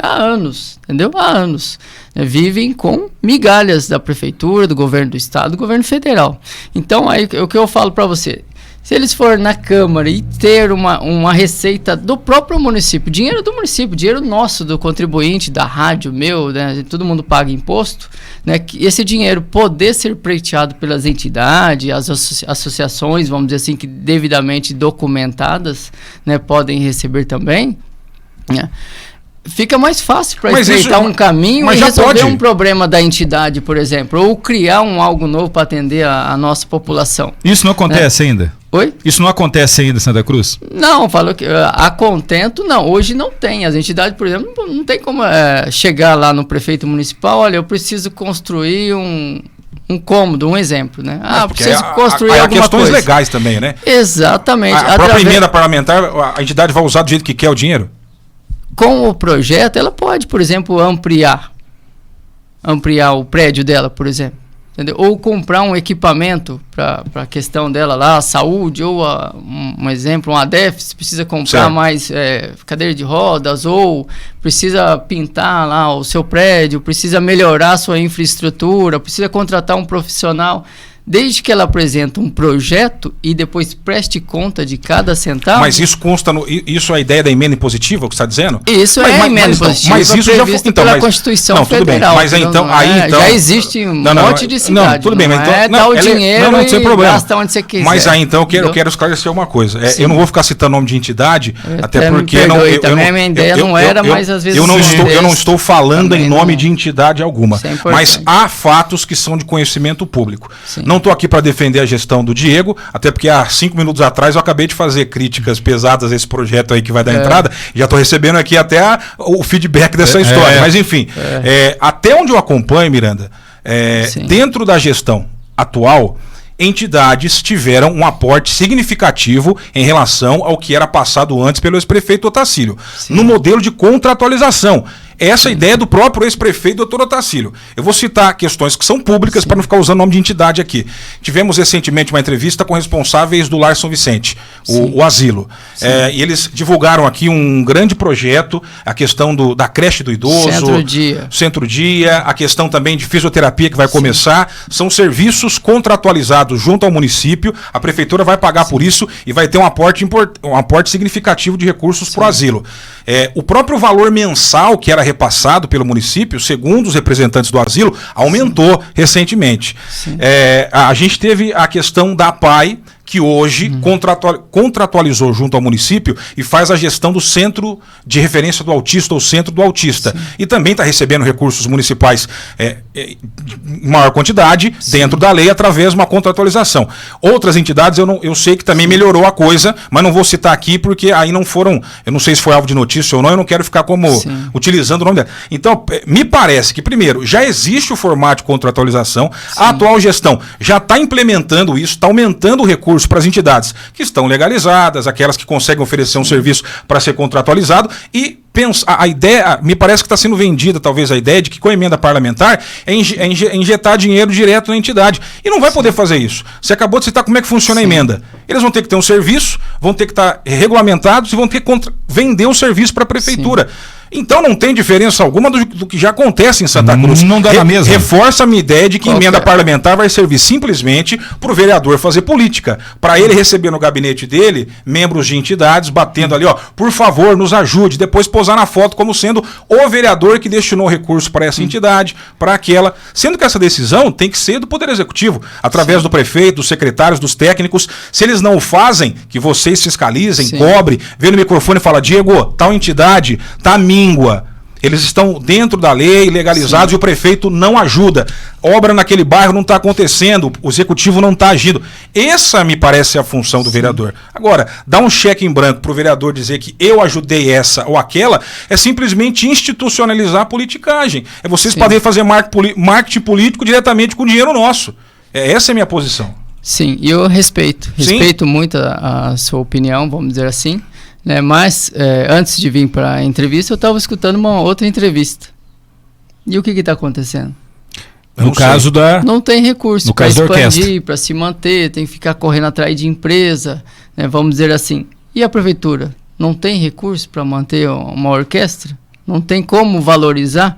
Há anos, entendeu? Há anos. Vivem com migalhas da prefeitura, do governo do estado, do governo federal. Então, aí o que eu falo para você, se eles forem na Câmara e ter uma receita do próprio município, dinheiro do município, dinheiro nosso, do contribuinte, da rádio, meu, né, todo mundo paga imposto, né, que esse dinheiro poder ser pleiteado pelas entidades, as associações, vamos dizer assim, que devidamente documentadas, né, podem receber também, né? Fica mais fácil para estreitar um caminho e resolver um problema da entidade, por exemplo, ou criar algo novo para atender a nossa população. Isso não acontece ainda? Oi? Isso não acontece ainda em Santa Cruz? Não, falou que a contento não, hoje não tem. As entidades, por exemplo, não tem como chegar lá no prefeito municipal, olha, eu preciso construir um cômodo, um exemplo, né? Preciso construir alguma questões coisa. Legais também, né? Exatamente. A própria emenda parlamentar, a entidade vai usar do jeito que quer o dinheiro? Com o projeto, ela pode, por exemplo, ampliar o prédio dela, por exemplo. Entendeu? Ou comprar um equipamento para a questão dela lá, a saúde, ou um exemplo, uma ADEF, precisa comprar mais cadeira de rodas, ou precisa pintar lá o seu prédio, precisa melhorar a sua infraestrutura, precisa contratar um profissional. Desde que ela apresenta um projeto e depois preste conta de cada centavo. Mas isso consta isso é a ideia da emenda impositiva, o que você está dizendo? Isso a emenda impositiva, mas isso já foi pela Constituição Federal. Mas então, já existe um monte de cidade. Não, tudo bem, mas então dá o dinheiro não, sem problema. Gasta onde você quiser. Mas aí então eu quero esclarecer uma coisa. Eu não vou ficar citando nome de entidade, até porque minha ideia não era, mas às vezes eu não estou falando em nome de entidade alguma. Mas há fatos que são de conhecimento público. Não estou aqui para defender a gestão do Diego, até porque há 5 minutos atrás eu acabei de fazer críticas pesadas a esse projeto aí que vai dar entrada. Já estou recebendo aqui até o feedback dessa história. Mas enfim, até onde eu acompanho, Miranda, dentro da gestão atual, entidades tiveram um aporte significativo em relação ao que era passado antes pelo ex-prefeito Otacílio, no modelo de contratualização. Essa é a ideia do próprio ex-prefeito, doutor Otacílio. Eu vou citar questões que são públicas para não ficar usando nome de entidade aqui. Tivemos recentemente uma entrevista com responsáveis do Lar São Vicente, o asilo. E eles divulgaram aqui um grande projeto, a questão da creche do idoso, Centro-Dia, a questão também de fisioterapia que vai começar. São serviços contratualizados junto ao município, a prefeitura vai pagar por isso e vai ter um aporte significativo de recursos para o asilo. O próprio valor mensal que era repassado pelo município, segundo os representantes do asilo, aumentou recentemente. A gente teve a questão da APAI, que hoje contratualizou junto ao município e faz a gestão do centro de referência do autista ou centro do autista. E também está recebendo recursos municipais em maior quantidade, dentro da lei, através de uma contratualização. Outras entidades eu sei que também melhorou a coisa, mas não vou citar aqui porque aí não foram, eu não sei se foi alvo de notícia ou não, eu não quero ficar como utilizando o nome dela. Então, me parece que, primeiro, já existe o formato de contratualização, a atual gestão já está implementando isso, está aumentando o recurso para as entidades que estão legalizadas, aquelas que conseguem oferecer um serviço para ser contratualizado e a ideia, me parece que está sendo vendida talvez a ideia de que com a emenda parlamentar é injetar dinheiro direto na entidade. E não vai poder fazer isso. Você acabou de citar como é que funciona a emenda. Eles vão ter que ter um serviço, vão ter que estar regulamentados e vão ter que vender o serviço para a prefeitura. Então não tem diferença alguma do que já acontece em Santa Cruz. Não dá na mesma. Reforça a minha ideia de que emenda parlamentar vai servir simplesmente para o vereador fazer política. Para ele receber no gabinete dele membros de entidades batendo ali, por favor, nos ajude. Depois posar na foto como sendo o vereador que destinou recurso para essa entidade, para aquela. Sendo que essa decisão tem que ser do Poder Executivo, através do prefeito, dos secretários, dos técnicos. Se eles não o fazem, que vocês fiscalizem, cobrem, vê no microfone e fala, Diego, tal entidade tá míngua. Eles estão dentro da lei, legalizados, e o prefeito não ajuda. Obra naquele bairro não está acontecendo, o executivo não está agindo. Essa me parece a função do vereador. Agora, dar um cheque em branco para o vereador dizer que eu ajudei essa ou aquela é simplesmente institucionalizar a politicagem. É vocês poderem fazer marketing político diretamente com o dinheiro nosso. Essa é a minha posição. Sim, e eu respeito muito a sua opinião, vamos dizer assim. Mas antes de vir para a entrevista eu estava escutando uma outra entrevista. E o que está acontecendo? No caso da... Não tem recurso para expandir, para se manter, tem que ficar correndo atrás de empresa, vamos dizer assim. E a prefeitura? Não tem recurso para manter uma orquestra? Não tem como valorizar?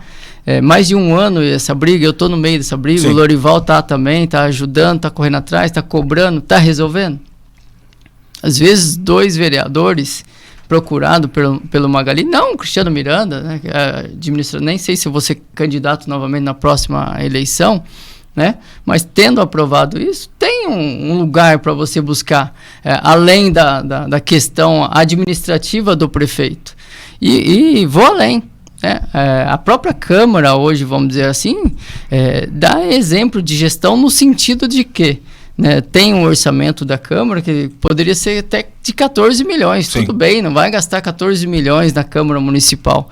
Mais de um ano essa briga, eu estou no meio dessa briga, o Lorival também, está ajudando, está correndo atrás, está cobrando, está resolvendo. Às vezes 2 vereadores procurado pelo Magali, não o Cristiano Miranda, nem sei se eu vou ser candidato novamente na próxima eleição, mas tendo aprovado isso, tem um lugar para você buscar, além da questão administrativa do prefeito. E vou além. A própria Câmara hoje, vamos dizer assim, dá exemplo de gestão no sentido de que tem um orçamento da Câmara que poderia ser até de 14 milhões, tudo bem, não vai gastar 14 milhões na Câmara Municipal,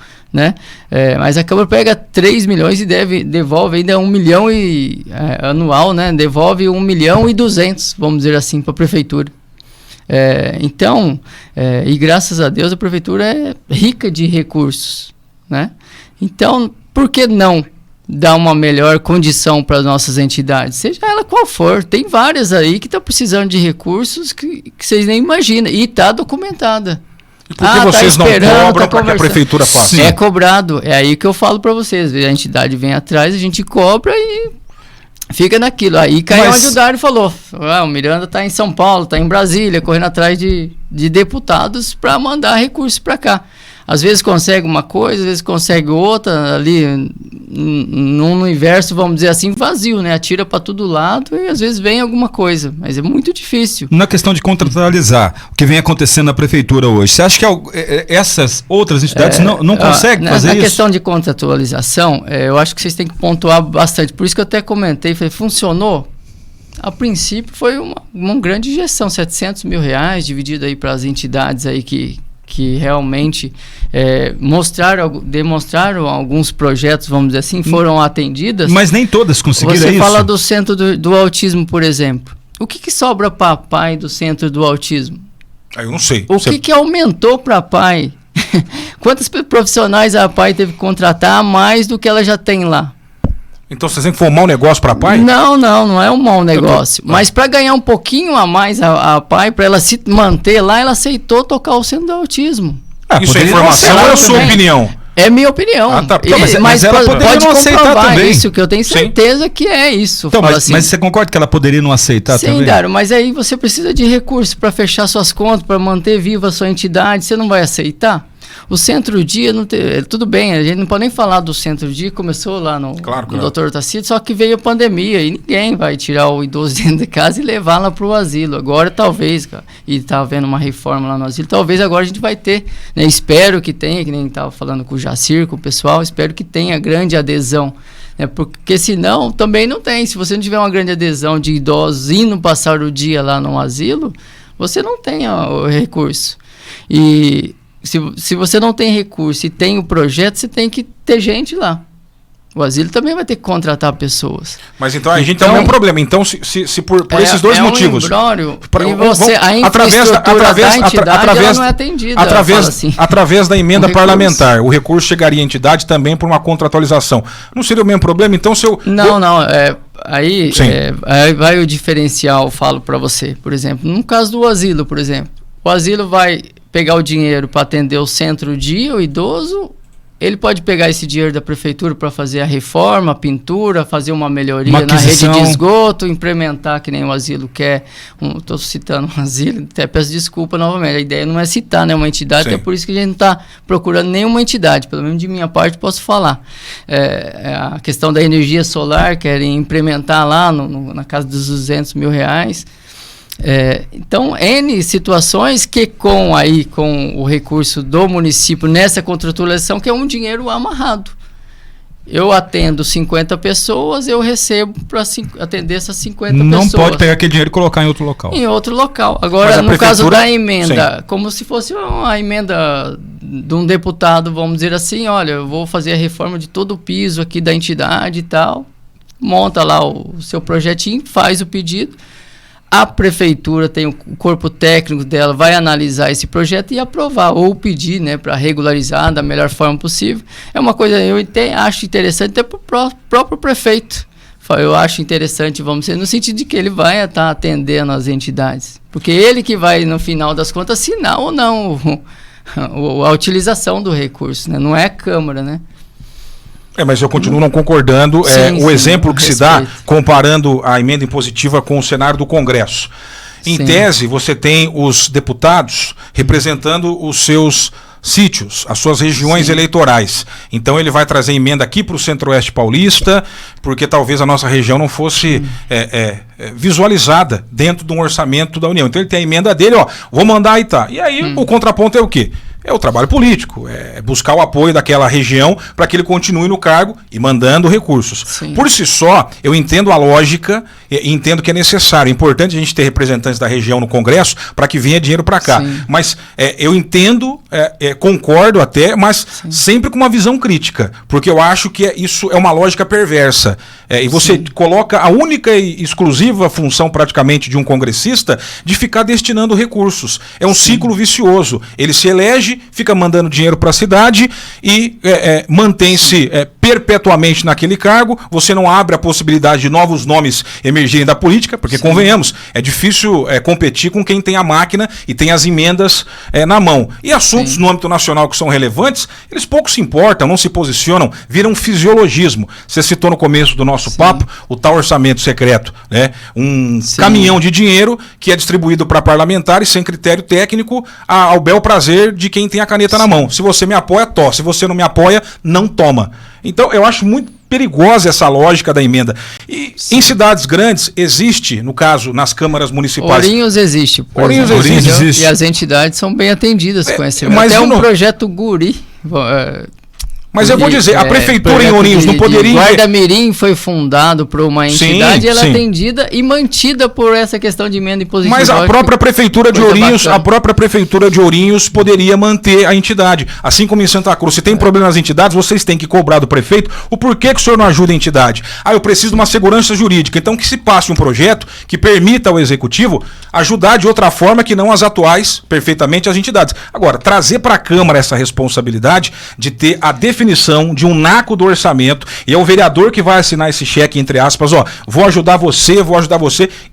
mas a Câmara pega 3 milhões e devolve ainda 1 milhão anual, devolve 1 milhão e 200, vamos dizer assim, para a Prefeitura. Então, e graças a Deus a Prefeitura é rica de recursos, Então, por que não dar uma melhor condição para as nossas entidades, seja ela qual for? Tem várias aí que estão precisando de recursos que vocês nem imaginam, e está documentada. E por que vocês não cobram para que a prefeitura faça? É cobrado, é aí que eu falo para vocês, a entidade vem atrás, a gente cobra e fica naquilo. Aí Caio Ajudário falou, o Miranda está em São Paulo, está em Brasília, correndo atrás de deputados para mandar recursos para cá. Às vezes consegue uma coisa, às vezes consegue outra, ali num universo, vamos dizer assim, vazio, atira para todo lado e às vezes vem alguma coisa, mas é muito difícil. Na questão de contratualizar, o que vem acontecendo na prefeitura hoje, você acha que essas outras entidades não conseguem fazer isso? Na questão de contratualização, eu acho que vocês têm que pontuar bastante, por isso que eu até comentei, falei, funcionou? A princípio foi uma grande injeção, R$700 mil dividido aí para as entidades aí que realmente demonstraram alguns projetos, vamos dizer assim, foram atendidas. Mas nem todas conseguiram isso. Você fala do Centro do Autismo, por exemplo. O que sobra para pai do Centro do Autismo? Eu não sei. O que aumentou para a pai? Quantos profissionais a pai teve que contratar a mais do que ela já tem lá? Então você tem que for um mau negócio para a pai? Não é um mau negócio. Mas para ganhar um pouquinho a mais a pai, para ela se manter lá, ela aceitou tocar o Centro do Autismo. Isso é informação ou é a sua opinião? É minha opinião. Tá. Mas ela pode não aceitar também. Isso, que eu tenho certeza que é isso. Então, mas você concorda que ela poderia não aceitar também? Sim, Dário, mas aí você precisa de recursos para fechar suas contas, para manter viva a sua entidade. Você não vai aceitar? O Centro-Dia, tudo bem, a gente não pode nem falar do Centro-Dia, começou lá no Dr. Tacito, só que veio a pandemia e ninguém vai tirar o idoso dentro de casa e levar lá para o asilo. Agora talvez, cara, e está havendo uma reforma lá no asilo, talvez agora a gente vai ter, né? Espero que tenha, que nem estava falando com o Jacir, com o pessoal, espero que tenha grande adesão, né? Porque senão também não tem. Se você não tiver uma grande adesão de idosos indo passar o dia lá no asilo, você não tem o recurso. E se você não tem recurso e tem o projeto, você tem que ter gente lá. O asilo também vai ter que contratar pessoas. Mas então a gente tem o mesmo problema. Então, se por esses dois motivos... A infraestrutura da entidade ela não é atendida. Através da emenda parlamentar, o recurso chegaria à entidade também por uma contratualização. Não seria o mesmo problema? Então, se eu... Aí vai o diferencial, eu falo para você. Por exemplo, no caso do asilo, por exemplo. O asilo vai pegar o dinheiro para atender o Centro-Dia, o idoso, ele pode pegar esse dinheiro da prefeitura para fazer a reforma, a pintura, fazer uma melhoria na rede de esgoto, implementar que nem o asilo quer. Estou citando um asilo, até peço desculpa novamente, a ideia não é citar, né, uma entidade, é por isso que a gente não está procurando nenhuma entidade, pelo menos de minha parte posso falar. A questão da energia solar, querem implementar lá na casa dos R$200 mil. Então, N situações que com o recurso do município nessa contratualização, que é um dinheiro amarrado. Eu atendo 50 pessoas, eu recebo para atender essas 50 pessoas. Não pode pegar aquele dinheiro e colocar em outro local. Em outro local. Agora, no caso da emenda, como se fosse uma emenda de um deputado, vamos dizer assim, olha, eu vou fazer a reforma de todo o piso aqui da entidade e tal, monta lá o seu projetinho, faz o pedido. A prefeitura tem o corpo técnico dela, vai analisar esse projeto e aprovar, ou pedir, né, para regularizar da melhor forma possível. É uma coisa, eu acho interessante até para o próprio prefeito. Eu acho interessante, vamos dizer, no sentido de que ele vai estar atendendo as entidades. Porque ele que vai, no final das contas, assinar ou não a utilização do recurso, né? Não é a Câmara, né? Mas eu continuo não concordando. O exemplo que se dá, comparando a emenda impositiva com o cenário do Congresso. Em tese, você tem os deputados representando os seus sítios, as suas regiões eleitorais. Então ele vai trazer emenda aqui para o Centro-Oeste Paulista, porque talvez a nossa região não fosse visualizada dentro de um orçamento da União. Então ele tem a emenda dele, vou mandar e tá. E aí o contraponto é o quê? É o trabalho político, é buscar o apoio daquela região para que ele continue no cargo e mandando recursos. Sim. Por si só, eu entendo a lógica e entendo que é necessário. É importante a gente ter representantes da região no Congresso para que venha dinheiro para cá. Sim. Mas eu entendo, concordo até, mas sempre com uma visão crítica, porque eu acho que isso é uma lógica perversa. E você coloca a única e exclusiva função praticamente de um congressista de ficar destinando recursos. É um ciclo vicioso. Ele se elege, fica mandando dinheiro para a cidade e mantém-se perpetuamente naquele cargo. Você não abre a possibilidade de novos nomes emergirem da política, porque convenhamos, é difícil competir com quem tem a máquina e tem as emendas na mão. E assuntos no âmbito nacional que são relevantes, eles pouco se importam, não se posicionam, viram fisiologismo. Você citou no começo do nosso papo o tal orçamento secreto, né? Um caminhão de dinheiro que é distribuído para parlamentares sem critério técnico ao bel prazer de quem tem a caneta na mão. Se você me apoia, to. Se você não me apoia, não toma. Então, eu acho muito perigosa essa lógica da emenda. E em cidades grandes, existe, no caso, nas câmaras municipais... Ourinhos existe. Ourinhos existe. E as entidades são bem atendidas com esse... Até um projeto Guri... Mas eu vou dizer, a prefeitura em Ourinhos não poderia... Guarda-Mirim foi fundado por uma entidade, ela é sim. atendida e mantida por essa questão de emenda impositiva. Mas a própria prefeitura de Ourinhos poderia manter a entidade. Assim como em Santa Cruz, se tem problema nas entidades, vocês têm que cobrar do prefeito o porquê que o senhor não ajuda a entidade. Eu preciso de uma segurança jurídica. Então que se passe um projeto que permita ao executivo ajudar de outra forma que não as atuais perfeitamente as entidades. Agora, trazer para a Câmara essa responsabilidade de ter a definição de um naco do orçamento, e é o vereador que vai assinar esse cheque, entre aspas, vou ajudar você,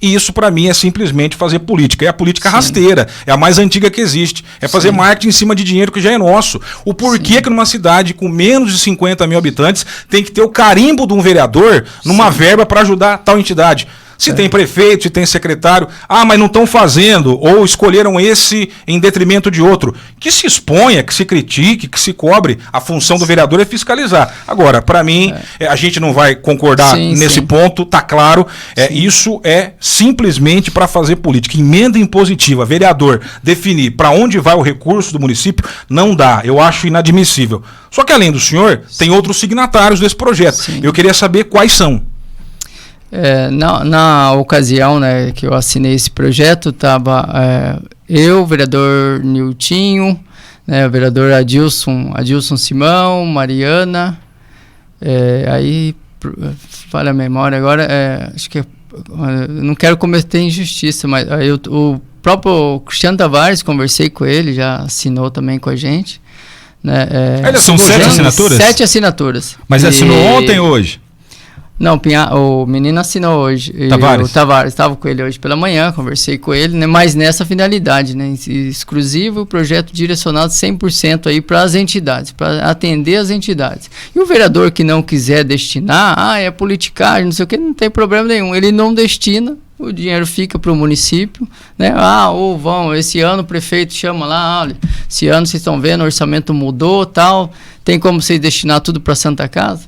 e isso para mim é simplesmente fazer política. É a política rasteira, é a mais antiga que existe. É fazer marketing em cima de dinheiro que já é nosso. O porquê que numa cidade com menos de 50 mil habitantes tem que ter o carimbo de um vereador numa verba para ajudar tal entidade? Se tem prefeito, se tem secretário, mas não estão fazendo, ou escolheram esse em detrimento de outro. Que se exponha, que se critique, que se cobre. A função do vereador é fiscalizar. Agora, para mim, a gente não vai concordar nesse ponto, tá claro. Isso é simplesmente para fazer política. Emenda impositiva, vereador, definir para onde vai o recurso do município, não dá. Eu acho inadmissível. Só que além do senhor, tem outros signatários desse projeto. Sim. Eu queria saber quais são. Na ocasião, né, que eu assinei esse projeto, estava eu, o vereador Niltinho, né, o vereador Adilson Simão, Mariana, aí, falha a memória agora, acho que não quero cometer injustiça, mas aí o próprio Cristiano Tavares, conversei com ele, já assinou também com a gente. Né, são 7 assinaturas? 7 assinaturas. Mas assinou ontem ou hoje? Não, o menino assinou hoje. Tavares. O Tavares, estava com ele hoje pela manhã, conversei com ele, né, mas nessa finalidade, né, exclusivo, projeto direcionado 100% aí para as entidades, para atender as entidades. E o vereador que não quiser destinar, é politicagem, não sei o que, não tem problema nenhum, ele não destina, o dinheiro fica para o município, né? Esse ano o prefeito chama lá, olha, esse ano vocês estão vendo, o orçamento mudou, tal, tem como vocês destinar tudo para Santa Casa?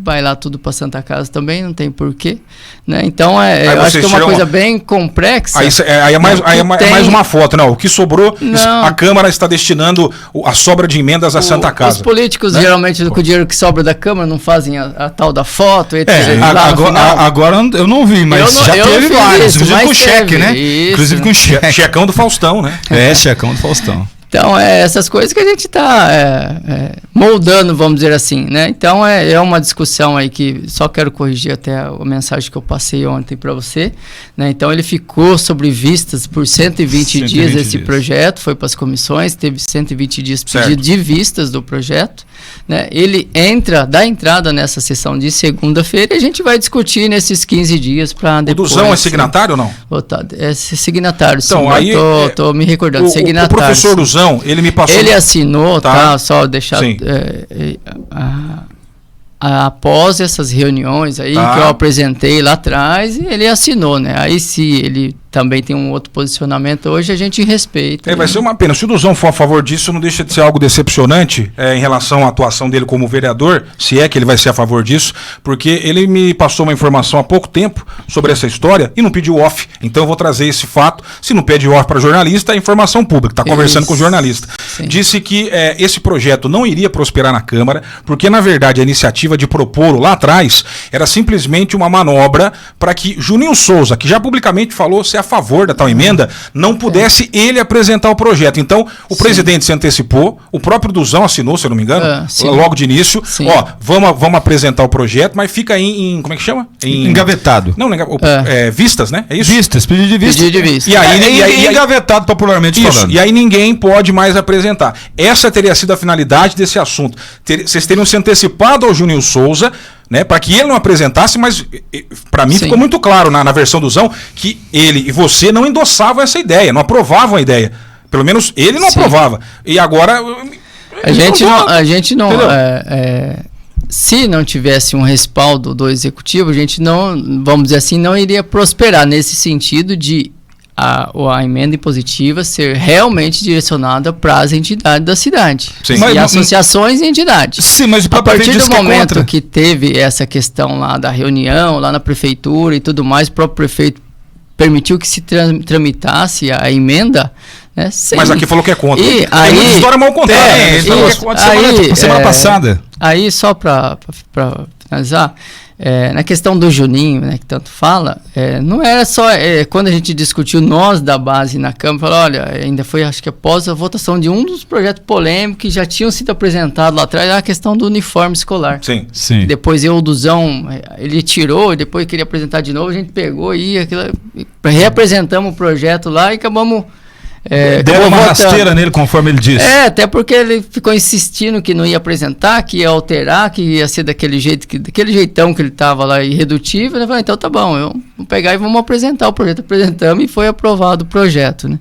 Vai lá tudo para Santa Casa também, não tem porquê, né? Então eu acho que é uma coisa bem complexa. Aí é mais uma foto, não? O que sobrou, a Câmara está destinando a sobra de emendas a Santa Casa. Os políticos, né? Geralmente, com o dinheiro que sobra da Câmara, não fazem a tal da foto, etc. Agora eu não vi, mas já teve vários, inclusive com cheque, né? Isso. Inclusive com cheque. Checão do Faustão, né? Checão do Faustão. Então, essas coisas que a gente está moldando, vamos dizer assim, né? Então, é uma discussão aí que só quero corrigir até a mensagem que eu passei ontem para você, né? Então, ele ficou sobre vistas por 120 dias esse projeto, foi para as comissões, teve 120 dias pedido de vistas do projeto, né? Ele dá entrada nessa sessão de segunda-feira e a gente vai discutir nesses 15 dias para depois... O Duzão é signatário ou não? É signatário, então, sim. Aí, tô me recordando, signatário. O professor Duzão, ele me passou... Ele assinou, só deixar... após essas reuniões aí que eu apresentei lá atrás, ele assinou, né? Aí se ele também tem um outro posicionamento hoje, a gente respeita. Vai ser uma pena. Se o Duzão for a favor disso, não deixa de ser algo decepcionante em relação à atuação dele como vereador, se é que ele vai ser a favor disso, porque ele me passou uma informação há pouco tempo sobre essa história e não pediu off. Então eu vou trazer esse fato. Se não pede off para jornalista, é informação pública. Está conversando com o jornalista. Sim. Disse que esse projeto não iria prosperar na Câmara, porque na verdade a iniciativa de propô-lo lá atrás era simplesmente uma manobra para que Juninho Souza, que já publicamente falou ser a favor da tal emenda, não pudesse ele apresentar o projeto. Então, o presidente se antecipou, o próprio Duzão assinou, se eu não me engano, logo de início. Vamos apresentar o projeto, mas fica em como é que chama? Engavetado. Não, vistas, né? É isso? Vistas, pedido de vista. Pedido de vista. E aí, engavetado popularmente falando. E aí ninguém pode mais apresentar. Essa teria sido a finalidade desse assunto. Vocês teriam se antecipado ao Juninho Souza, né, para que ele não apresentasse, mas para mim ficou muito claro na versão do Zão que ele e você não endossavam essa ideia, não aprovavam a ideia. Pelo menos ele não aprovava. E agora... A gente não se não tivesse um respaldo do executivo, a gente não, vamos dizer assim, não iria prosperar nesse sentido de a emenda impositiva ser realmente direcionada para as entidades da cidade. Sim. Associações e entidades. Sim, mas a partir do momento que teve essa questão lá da reunião, lá na prefeitura e tudo mais, o próprio prefeito permitiu que se tramitasse a emenda, Né? Sim. Mas aqui falou que é contra. E tem aí, muita história mal contada. Semana passada. Aí, só para finalizar, na questão do Juninho, né, que tanto fala, não era só quando a gente discutiu nós da base na Câmara, falou, olha, ainda foi, acho que após a votação de um dos projetos polêmicos que já tinham sido apresentados lá atrás, a questão do uniforme escolar. Sim. Depois o Duzão, ele tirou, depois queria apresentar de novo, a gente pegou e reapresentamos o projeto lá e acabamos... deram uma rasteira nele, conforme ele disse. Até porque ele ficou insistindo que não ia apresentar, que ia alterar, que ia ser daquele jeitão que ele estava lá, irredutível. Eu falei, então tá bom, eu vou pegar e vamos apresentar o projeto. Apresentamos e foi aprovado o projeto, né?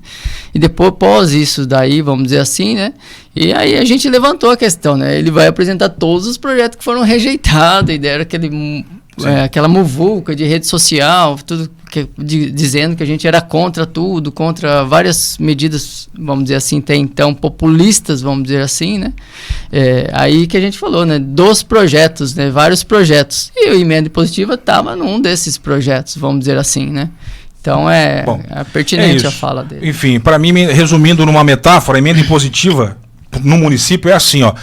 E depois, após isso daí, vamos dizer assim, né? E aí a gente levantou a questão, né? Ele vai apresentar todos os projetos que foram rejeitados e deram aquela muvuca de rede social, tudo dizendo que a gente era contra tudo, contra várias medidas, vamos dizer assim, até então populistas, vamos dizer assim, né? Aí que a gente falou, né? Dos projetos, né? Vários projetos. E o emenda impositiva estava num desses projetos, vamos dizer assim, né? Então é pertinente a fala dele. Enfim, para mim, resumindo numa metáfora, a emenda impositiva no município é assim, ó.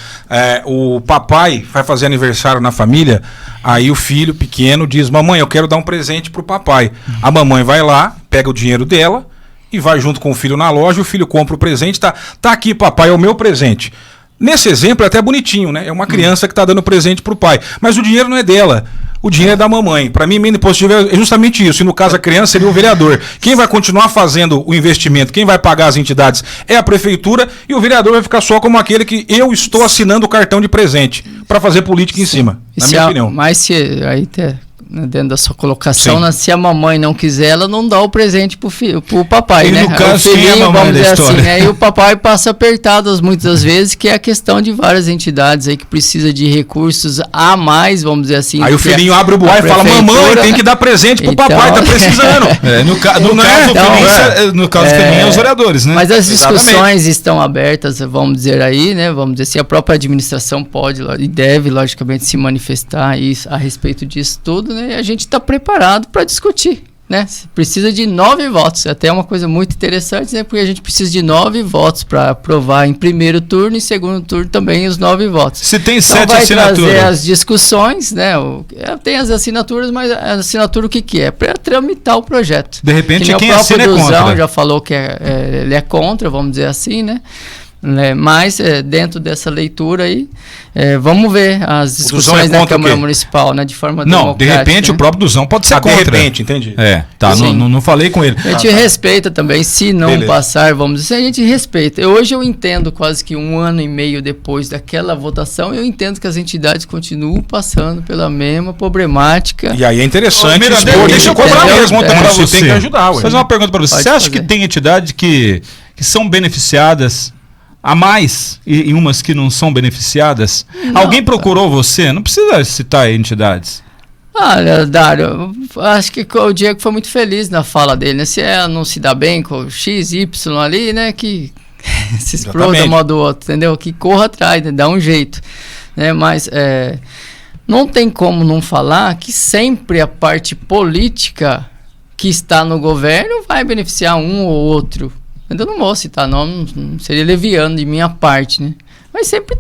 O papai vai fazer aniversário na família, aí o filho pequeno diz, mamãe, eu quero dar um presente pro papai. A mamãe vai lá, pega o dinheiro dela e vai junto com o filho na loja, o filho compra o presente, tá aqui, papai, é o meu presente. Nesse exemplo é até bonitinho, né? É uma criança que está dando presente pro pai, mas o dinheiro não é dela. O dinheiro é da mamãe. Para mim, emenda impositiva é justamente isso. E no caso, a criança seria o vereador. Quem vai continuar fazendo o investimento, quem vai pagar as entidades é a prefeitura, e o vereador vai ficar só como aquele que eu estou assinando o cartão de presente para fazer política em cima, na minha opinião. Mas se aí dentro da sua colocação, se a mamãe não quiser, ela não dá o presente pro papai, né? No caso, quem é a mamãe da história? Assim, né? E o papai passa apertado muitas vezes, que é a questão de várias entidades aí que precisa de recursos a mais, vamos dizer assim. Aí o filhinho abre o buai e fala, mamãe, tem que dar presente pro papai, tá precisando. No caso, também é os vereadores, né? Mas as discussões estão abertas, vamos dizer aí, né? Vamos dizer assim, a própria administração pode e deve, logicamente, se manifestar a respeito disso tudo, né? E a gente está preparado para discutir, né? Precisa de 9 votos, até uma coisa muito interessante, né? Porque a gente precisa de 9 votos para aprovar em primeiro turno e segundo turno também os 9 votos. Se tem então 7 assinaturas. Vai trazer as discussões, né? Tem as assinaturas, mas a assinatura o que é? Para tramitar o projeto. De repente quem assina é contra. Já falou que ele é contra, vamos dizer assim, né? Mas dentro dessa leitura aí, vamos ver as discussões na Câmara Municipal, né, de forma democrática. Não, de repente, né? O próprio Duzão pode ser contra. De repente, entendi. Não falei com ele. A gente respeita também, se não passar, vamos dizer, a gente respeita. Hoje eu entendo, quase que 1 ano e meio depois daquela votação, eu entendo que as entidades continuam passando pela mesma problemática. E aí é interessante, deixa eu cobrar mesmo, você tem que ajudar. Vou fazer uma pergunta para você. Você acha que tem entidades que são beneficiadas a mais e umas que não são beneficiadas? Não. Alguém procurou você? Não precisa citar entidades. Olha, Dário, acho que o Diego foi muito feliz na fala dele, né? Se ela não se dá bem com o X, Y ali, né? Que se exploda um modo do outro, entendeu? Que corra atrás, né? Dá um jeito, né? Mas não tem como não falar que sempre a parte política que está no governo vai beneficiar um ou outro. Eu não vou citar nome, não seria leviano de minha parte, né? Mas sempre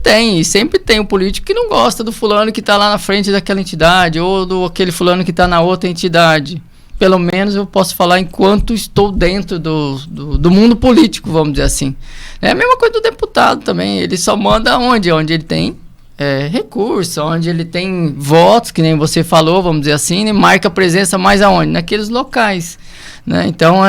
tem o político que não gosta do fulano que está lá na frente daquela entidade, ou do aquele fulano que está na outra entidade. Pelo menos eu posso falar enquanto estou dentro do mundo político, vamos dizer assim. É a mesma coisa do deputado também, ele só manda onde ele tem recurso, onde ele tem votos, que nem você falou, vamos dizer assim, né? Marca presença mais aonde? Naqueles locais, né? Então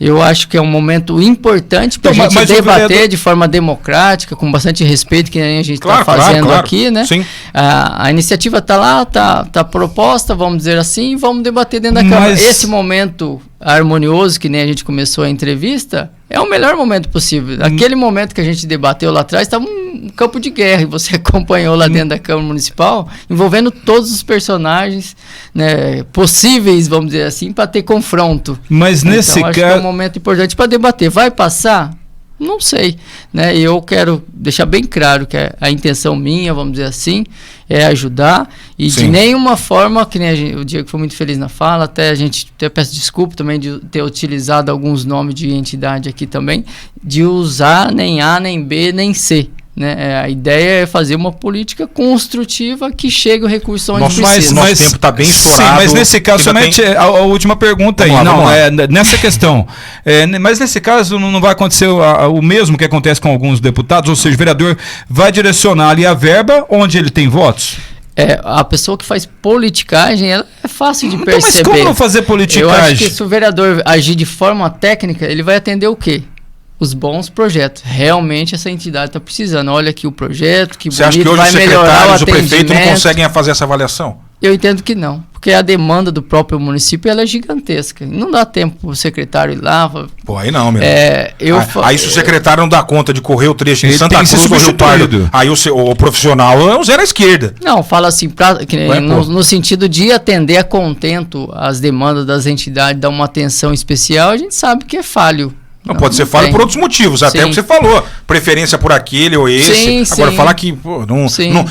eu acho que é um momento importante para a gente debater de forma democrática, com bastante respeito, que a gente está fazendo aqui, né? Sim. A iniciativa está lá, tá proposta, vamos dizer assim, e vamos debater dentro da Câmara. Esse momento harmonioso, que nem a gente começou a entrevista, é o melhor momento possível. Aquele momento que a gente debateu lá atrás, estava um campo de guerra, e você acompanhou lá dentro da Câmara Municipal, envolvendo todos os personagens, né, possíveis, vamos dizer assim, para ter confronto. Mas nesse caso, acho que é um momento importante para debater. Vai passar? Não sei, né? E eu quero deixar bem claro que a intenção minha, vamos dizer assim, é ajudar e Sim. de nenhuma forma, que nem o Diego foi muito feliz na fala, até peço desculpa também de ter utilizado alguns nomes de entidade aqui também, de usar nem A, nem B, nem C. Né? A ideia é fazer uma política construtiva que chegue o recurso onde precisa. Nosso tempo está bem estourado. Sim, mas nesse caso, somente a última pergunta aí. Vamos lá. Nessa questão. Mas nesse caso não vai acontecer o mesmo que acontece com alguns deputados, ou seja, o vereador vai direcionar ali a verba onde ele tem votos? A pessoa que faz politicagem, ela é fácil de perceber. Mas como não fazer politicagem? Eu acho que se o vereador agir de forma técnica, ele vai atender o quê? Os bons projetos. Realmente essa entidade está precisando. Olha aqui o projeto, que você acha que hoje os secretários, o prefeito não conseguem fazer essa avaliação? Eu entendo que não, porque a demanda do próprio município ela é gigantesca. Não dá tempo para o secretário ir lá. Pô, aí não, meu. Aí se o secretário não dá conta de correr o trecho em Santa Cruz do Rio Pardo, aí o profissional é um zero à esquerda. Não, fala assim, no sentido de atender a contento as demandas das entidades, dar uma atenção especial, a gente sabe que é falho. Não, pode ser falho por outros motivos, até o que você falou. Preferência por aquele ou esse. Agora, falar que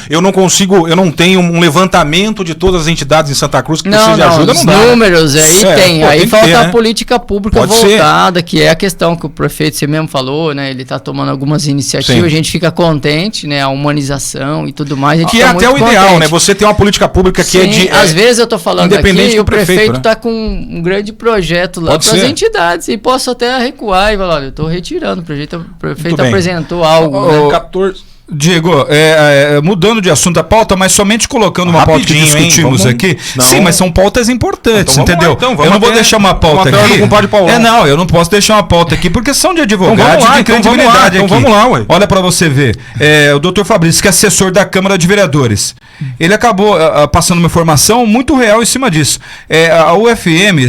eu não consigo, eu não tenho um levantamento de todas as entidades em Santa Cruz que precisam de ajuda, não dá. Os números aí tem. Aí falta a política pública voltada, que é a questão que o prefeito, você mesmo falou, né? Ele está tomando algumas iniciativas, a gente fica contente, né? A humanização e tudo mais. Que é até o ideal, né? Você tem uma política pública que é de. Às vezes eu estou falando aqui e o prefeito está né? com um grande projeto lá para as entidades. E posso até recuar e falar, olha, eu estou retirando, o prefeito apresentou algo. 14. Diego, mudando de assunto a pauta, mas somente colocando uma pauta que discutimos aqui. Sim, mas são pautas importantes, entendeu? Eu não vou deixar uma pauta aqui. Eu não posso deixar uma pauta aqui, porque são de advogados e de credibilidade aqui. Vamos lá, ué. Olha para você ver. O doutor Fabrício, que é assessor da Câmara de Vereadores, ele acabou passando uma informação muito real em cima disso. A UFM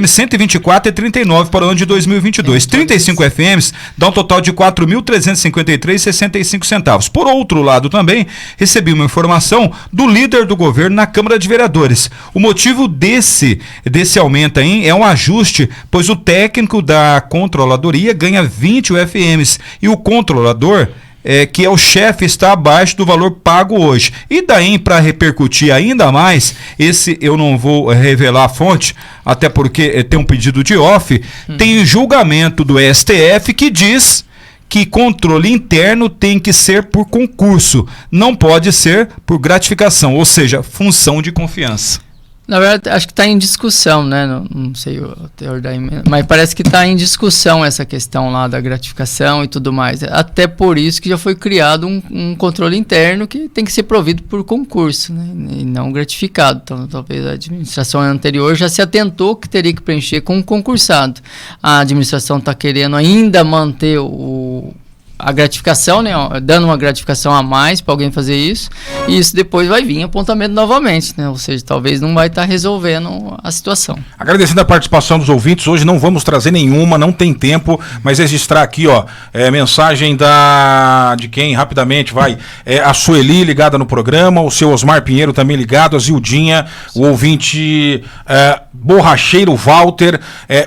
124 e 39 para o ano de 2022. 35 FMs dá um total de 4.353,65 centavos. Por outro lado, também recebi uma informação do líder do governo na Câmara de Vereadores. O motivo desse aumento aí é um ajuste, pois o técnico da controladoria ganha 20 UFMs e o controlador, que é o chefe, está abaixo do valor pago hoje. E daí, para repercutir ainda mais, esse eu não vou revelar a fonte, até porque tem um pedido de off, tem julgamento do STF que diz que controle interno tem que ser por concurso, não pode ser por gratificação, ou seja, função de confiança. Na verdade, acho que está em discussão, né? Não sei o teor da emenda, mas parece que está em discussão essa questão lá da gratificação e tudo mais. Até por isso que já foi criado um controle interno que tem que ser provido por concurso, né? E não gratificado. Então, talvez a administração anterior já se atentou que teria que preencher com um concursado. A administração está querendo ainda manter a gratificação, né, dando uma gratificação a mais para alguém fazer isso, e isso depois vai vir apontamento novamente, né, ou seja, talvez não vai estar resolvendo a situação. Agradecendo a participação dos ouvintes, hoje não vamos trazer nenhuma, não tem tempo, mas registrar aqui, mensagem de quem, rapidamente, a Sueli ligada no programa, o seu Osmar Pinheiro também ligado, a Zildinha, o ouvinte Borracheiro Walter,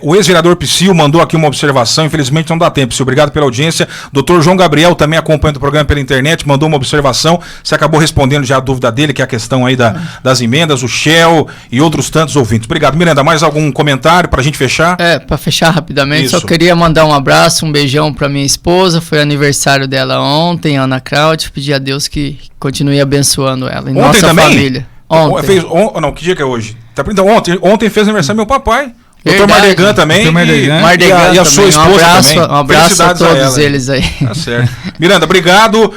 o ex-vereador Psyu mandou aqui uma observação, infelizmente não dá tempo, Psyu, obrigado pela audiência. Doutor João Gabriel também acompanha o programa pela internet, mandou uma observação, você acabou respondendo já a dúvida dele, que é a questão aí das emendas, o Shell e outros tantos ouvintes. Obrigado. Miranda, mais algum comentário para a gente fechar? Para fechar rapidamente, só queria mandar um abraço, um beijão para minha esposa, foi aniversário dela ontem, Ana Cláudia, pedir a Deus que continue abençoando ela e ontem nossa também? Família. Ontem. Não, que dia que é hoje? Então, ontem fez aniversário meu papai. Doutor Mardegan também. E a sua esposa também. Um abraço a todos eles aí. Tá certo. Miranda, obrigado.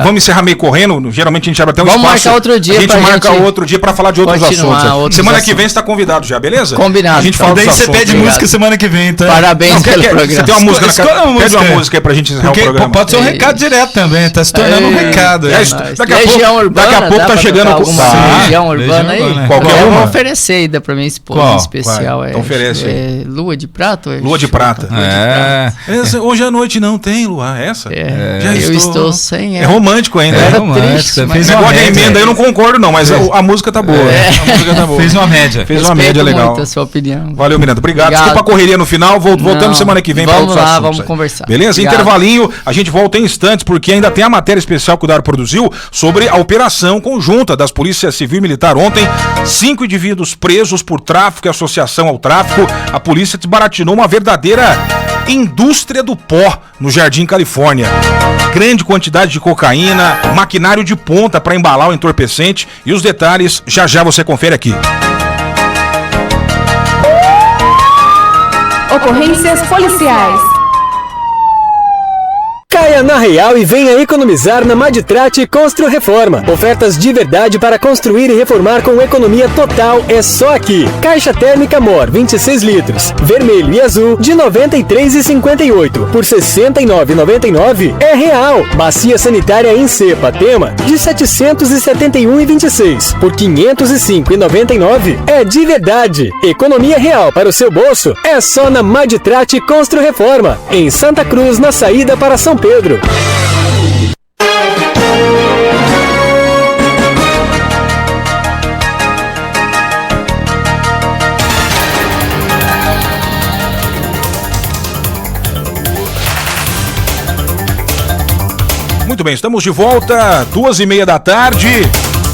Vamos encerrar meio correndo. Geralmente a gente abre até um espaço. Vamos marcar outro dia. A gente marca outro dia para falar de outros assuntos. Semana que vem você está convidado já, beleza? Combinado. A gente fala daí você pede música semana que vem, tá? Parabéns pelo programa. Você tem uma música pede uma música aí pra gente encerrar o programa. Pode ser um recado direto também. Tá se tornando um recado. Daqui a pouco tá chegando Legião Urbana aí. Qualquer uma. Eu vou oferecer ainda pra minha esposa em especial. Então oferece? Lua de Prata? Lua de Prata. Hoje à noite não tem lua, essa? Já estou sem ela. É romântico ainda. É romântico. Fez uma emenda, eu não concordo não, mas a música tá boa. A música tá boa. Fez uma média. Fez uma média legal. Muito a sua opinião. Valeu, Miranda. Obrigado. Desculpa a correria no final, voltamos semana que vem para outros assuntos. Vamos conversar. Beleza? Obrigado. Intervalinho, a gente volta em instantes, porque ainda tem a matéria especial que o Dário produziu sobre a operação conjunta das polícias civil e militar ontem. 5 indivíduos presos por tráfico e associação ao tráfico. A polícia desbaratinou uma verdadeira indústria do pó no Jardim Califórnia. Grande quantidade de cocaína, maquinário de ponta para embalar o entorpecente e os detalhes já você confere aqui. Ocorrências policiais. Caia na Real e venha economizar na Maditrate Constru Reforma. Ofertas de verdade para construir e reformar com economia total é só aqui. Caixa térmica Mor 26 litros, vermelho e azul de R$ 93,58 por R$ 69,99 é real. Bacia sanitária em cepa Tema de R$ 771,26 por R$ 505,99 é de verdade. Economia real para o seu bolso é só na Maditrate Constru Reforma, em Santa Cruz, na saída para São Pedro. Muito bem, estamos de volta, 2:30 da tarde.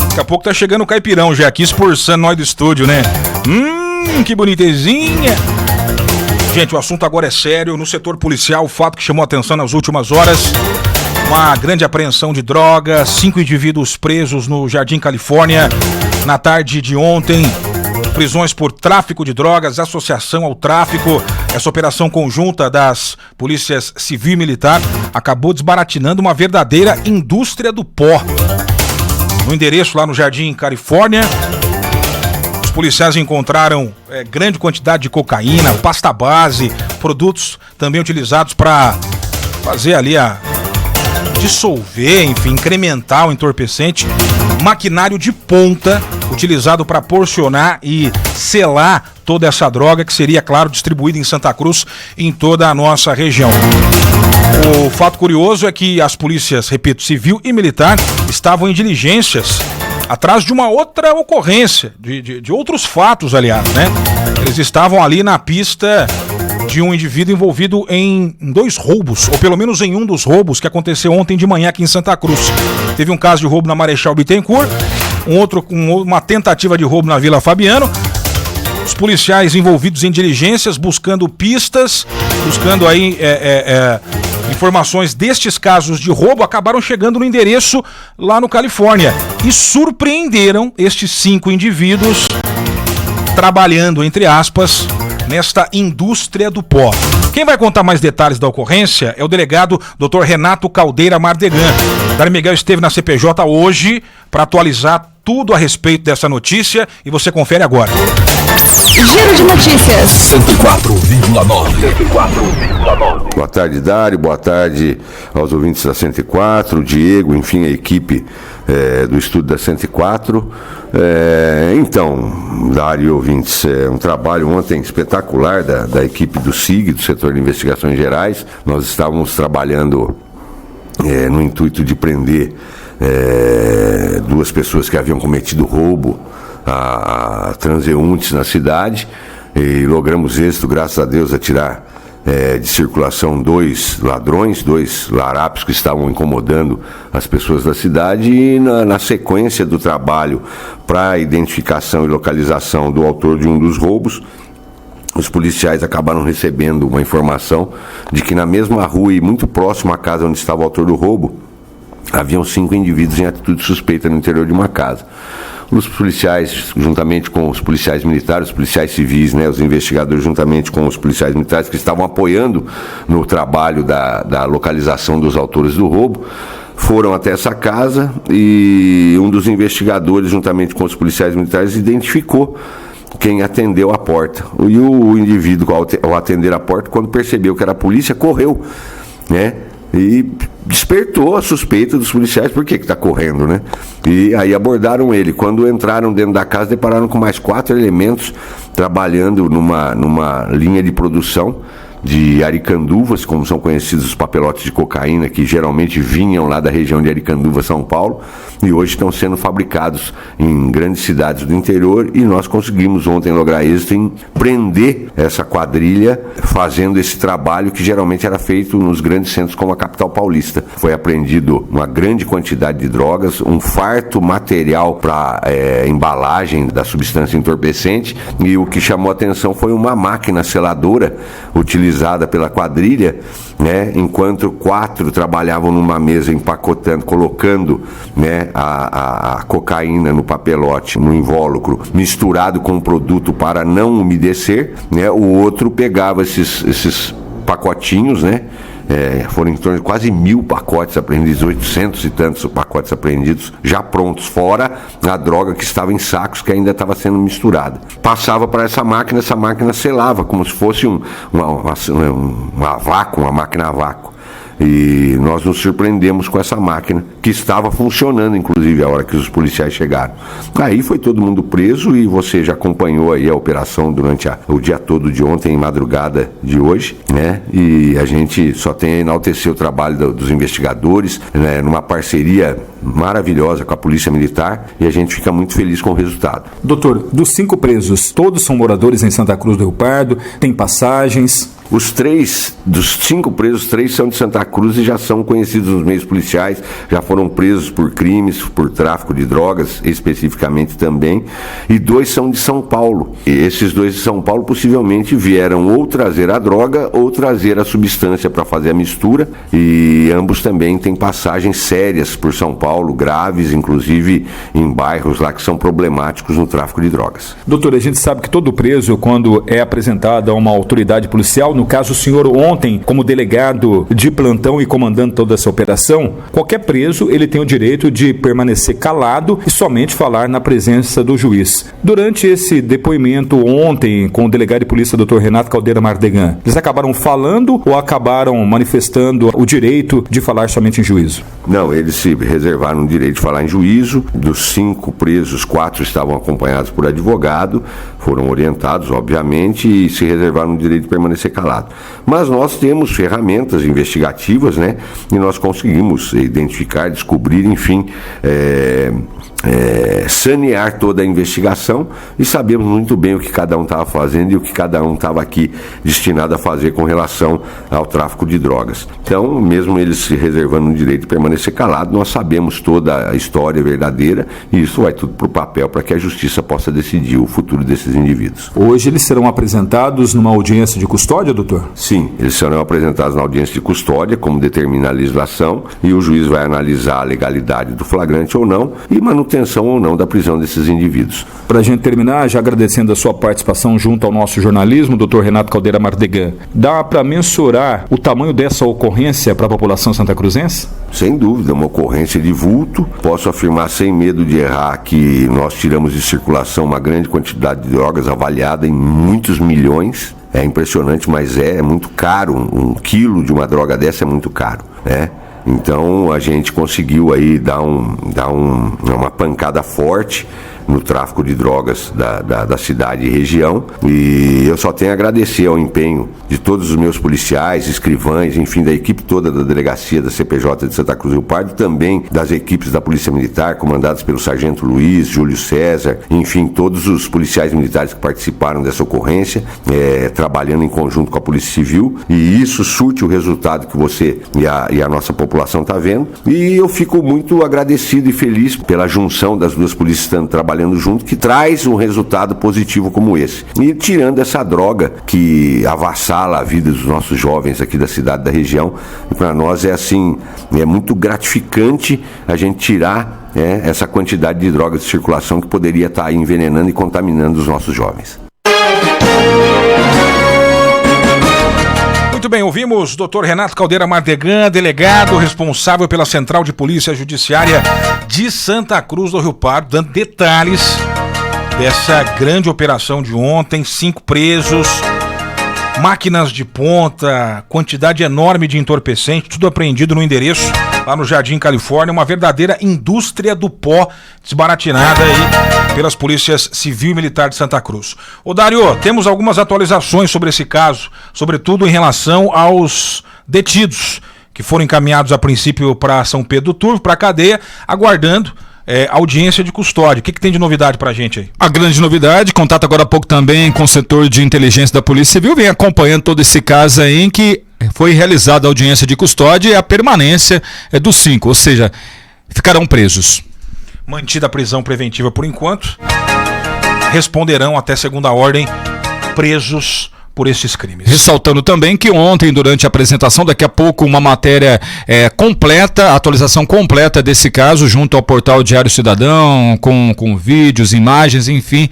Daqui a pouco tá chegando o Caipirão já aqui, esforçando nós do estúdio, né? Que bonitezinha. Gente, o assunto agora é sério. No setor policial, o fato que chamou a atenção nas últimas horas: uma grande apreensão de drogas, 5 indivíduos presos no Jardim Califórnia na tarde de ontem. Prisões por tráfico de drogas, associação ao tráfico. Essa operação conjunta das polícias civil e militar acabou desbaratinando uma verdadeira indústria do pó. No endereço lá no Jardim Califórnia, os policiais encontraram grande quantidade de cocaína, pasta base, produtos também utilizados para fazer ali dissolver, enfim, incrementar o entorpecente, maquinário de ponta utilizado para porcionar e selar toda essa droga que seria, claro, distribuída em Santa Cruz e em toda a nossa região. O fato curioso é que as polícias, repito, civil e militar, estavam em diligências atrás de uma outra ocorrência, de outros fatos, aliás, né? Eles estavam ali na pista de um indivíduo envolvido em 2 roubos, ou pelo menos em um dos roubos que aconteceu ontem de manhã aqui em Santa Cruz. Teve um caso de roubo na Marechal Bittencourt, uma tentativa de roubo na Vila Fabiano. Os policiais envolvidos em diligências, buscando pistas, buscando aí informações destes casos de roubo, acabaram chegando no endereço lá no Califórnia e surpreenderam estes 5 indivíduos trabalhando, entre aspas, nesta indústria do pó. Quem vai contar mais detalhes da ocorrência é o delegado Dr. Renato Caldeira Mardegan. Dário Miguel esteve na CPJ hoje para atualizar tudo a respeito dessa notícia e você confere agora. Giro de notícias. 104,9. Boa tarde, Dário. Boa tarde aos ouvintes da 104, Diego, enfim, a equipe do estúdio da 104. Então, Dário e ouvintes, um trabalho ontem espetacular da equipe do SIG, do Setor de Investigações Gerais. Nós estávamos trabalhando no intuito de prender 2 pessoas que haviam cometido roubo a transeuntes na cidade e logramos êxito, graças a Deus, a tirar de circulação 2 ladrões, 2 larápios que estavam incomodando as pessoas da cidade e na sequência do trabalho para a identificação e localização do autor de um dos roubos, os policiais acabaram recebendo uma informação de que na mesma rua e muito próximo à casa onde estava o autor do roubo, haviam 5 indivíduos em atitude suspeita no interior de uma casa. Os policiais, juntamente com os policiais militares, os policiais civis, né, os investigadores, juntamente com os policiais militares que estavam apoiando no trabalho da localização dos autores do roubo, foram até essa casa e um dos investigadores, juntamente com os policiais militares, identificou quem atendeu a porta. E o indivíduo, ao atender a porta, quando percebeu que era a polícia, correu, né? E despertou a suspeita dos policiais, por que está correndo, né? E aí abordaram ele. Quando entraram dentro da casa, depararam com mais 4 elementos trabalhando numa linha de produção de Aricanduvas, como são conhecidos os papelotes de cocaína, que geralmente vinham lá da região de Aricanduva, São Paulo, e hoje estão sendo fabricados em grandes cidades do interior, e nós conseguimos ontem lograr êxito em prender essa quadrilha, fazendo esse trabalho que geralmente era feito nos grandes centros como a capital paulista. Foi apreendido uma grande quantidade de drogas, um farto material para embalagem da substância entorpecente, e o que chamou a atenção foi uma máquina seladora utilizada pela quadrilha, né, enquanto 4 trabalhavam numa mesa empacotando, colocando, né, a cocaína no papelote, no invólucro, misturado com o produto para não umedecer, né, o outro pegava esses pacotinhos, né, foram em torno de quase 1.000 pacotes apreendidos, 800 e tantos pacotes apreendidos, já prontos, fora a droga que estava em sacos, que ainda estava sendo misturada. Passava para essa máquina selava, como se fosse uma máquina a vácuo. E nós nos surpreendemos com essa máquina, que estava funcionando, inclusive, a hora que os policiais chegaram. Aí foi todo mundo preso, e você já acompanhou aí a operação durante o dia todo de ontem e madrugada de hoje, né? E a gente só tem a enaltecer o trabalho dos investigadores, né? Numa parceria maravilhosa com a Polícia Militar, e a gente fica muito feliz com o resultado. Doutor, dos 5 presos, todos são moradores em Santa Cruz do Rio Pardo, tem passagens? Dos 5 presos, 3 são de Santa Cruz e já são conhecidos nos meios policiais, já foram presos por crimes, por tráfico de drogas, especificamente também, e 2 são de São Paulo. E esses 2 de São Paulo possivelmente vieram ou trazer a droga ou trazer a substância para fazer a mistura, e ambos também têm passagens sérias por São Paulo, graves, inclusive em bairros lá que são problemáticos no tráfico de drogas. Doutor, a gente sabe que todo preso, quando é apresentado a uma autoridade policial, no caso o senhor ontem, como delegado de plantão e comandando toda essa operação, qualquer preso ele tem o direito de permanecer calado e somente falar na presença do juiz. Durante esse depoimento ontem com o delegado de polícia Dr. Renato Caldeira Mardegan, eles acabaram falando ou acabaram manifestando o direito de falar somente em juízo? Não, eles se reservaram o direito de falar em juízo. Dos 5 presos, 4 estavam acompanhados por advogado, foram orientados, obviamente, e se reservaram o direito de permanecer calado. Mas nós temos ferramentas investigativas, né? E nós conseguimos identificar, descobrir, enfim, sanear toda a investigação, e sabemos muito bem o que cada um estava fazendo e o que cada um estava aqui destinado a fazer com relação ao tráfico de drogas. Então, mesmo eles se reservando o direito de permanecer calado, nós sabemos toda a história verdadeira, e isso vai tudo para o papel para que a justiça possa decidir o futuro desses indivíduos. Hoje eles serão apresentados numa audiência de custódia, doutor? Sim, eles serão apresentados na audiência de custódia, como determina a legislação, e o juiz vai analisar a legalidade do flagrante ou não, e manutenção ou não da prisão desses indivíduos. Para a gente terminar, já agradecendo a sua participação junto ao nosso jornalismo, doutor Renato Caldeira Mardegan, dá para mensurar o tamanho dessa ocorrência para a população santacruzense? Sem dúvida, uma ocorrência de vulto. Posso afirmar sem medo de errar que nós tiramos de circulação uma grande quantidade de drogas avaliada em muitos milhões. É impressionante, mas é muito caro. Um quilo de uma droga dessa é muito caro, né? Então a gente conseguiu aí dar uma pancada forte no tráfico de drogas da cidade e região, e eu só tenho a agradecer ao empenho de todos os meus policiais, escrivães, enfim, da equipe toda da delegacia da CPJ de Santa Cruz do Rio Pardo, também das equipes da Polícia Militar, comandadas pelo Sargento Luiz, Júlio César, enfim, todos os policiais militares que participaram dessa ocorrência, trabalhando em conjunto com a Polícia Civil, e isso surte o resultado que você e a nossa população está vendo, e eu fico muito agradecido e feliz pela junção das duas polícias estando trabalhando junto, que traz um resultado positivo como esse. E tirando essa droga que avassala a vida dos nossos jovens aqui da cidade, da região, e para nós é muito gratificante a gente tirar essa quantidade de drogas de circulação que poderia estar aí envenenando e contaminando os nossos jovens. Muito bem, ouvimos o Dr. Renato Caldeira Mardegan, delegado responsável pela Central de Polícia Judiciária de Santa Cruz do Rio Pardo, dando detalhes dessa grande operação de ontem, 5 presos, máquinas de ponta, quantidade enorme de entorpecente, tudo apreendido no endereço lá no Jardim Califórnia, uma verdadeira indústria do pó desbaratinada aí pelas polícias civil e militar de Santa Cruz. Ô Dário, temos algumas atualizações sobre esse caso, sobretudo em relação aos detidos que foram encaminhados a princípio para São Pedro do Turvo, para a cadeia, aguardando audiência de custódia. O que tem de novidade pra gente aí? A grande novidade, contato agora há pouco também com o setor de inteligência da Polícia Civil, vem acompanhando todo esse caso aí em que foi realizada a audiência de custódia e a permanência dos 5, ou seja, ficarão presos. Mantida a prisão preventiva por enquanto, responderão até segunda ordem presos por esses crimes. Ressaltando também que ontem, durante a apresentação, daqui a pouco uma matéria completa, atualização completa desse caso, junto ao portal Diário Cidadão, com vídeos, imagens, enfim,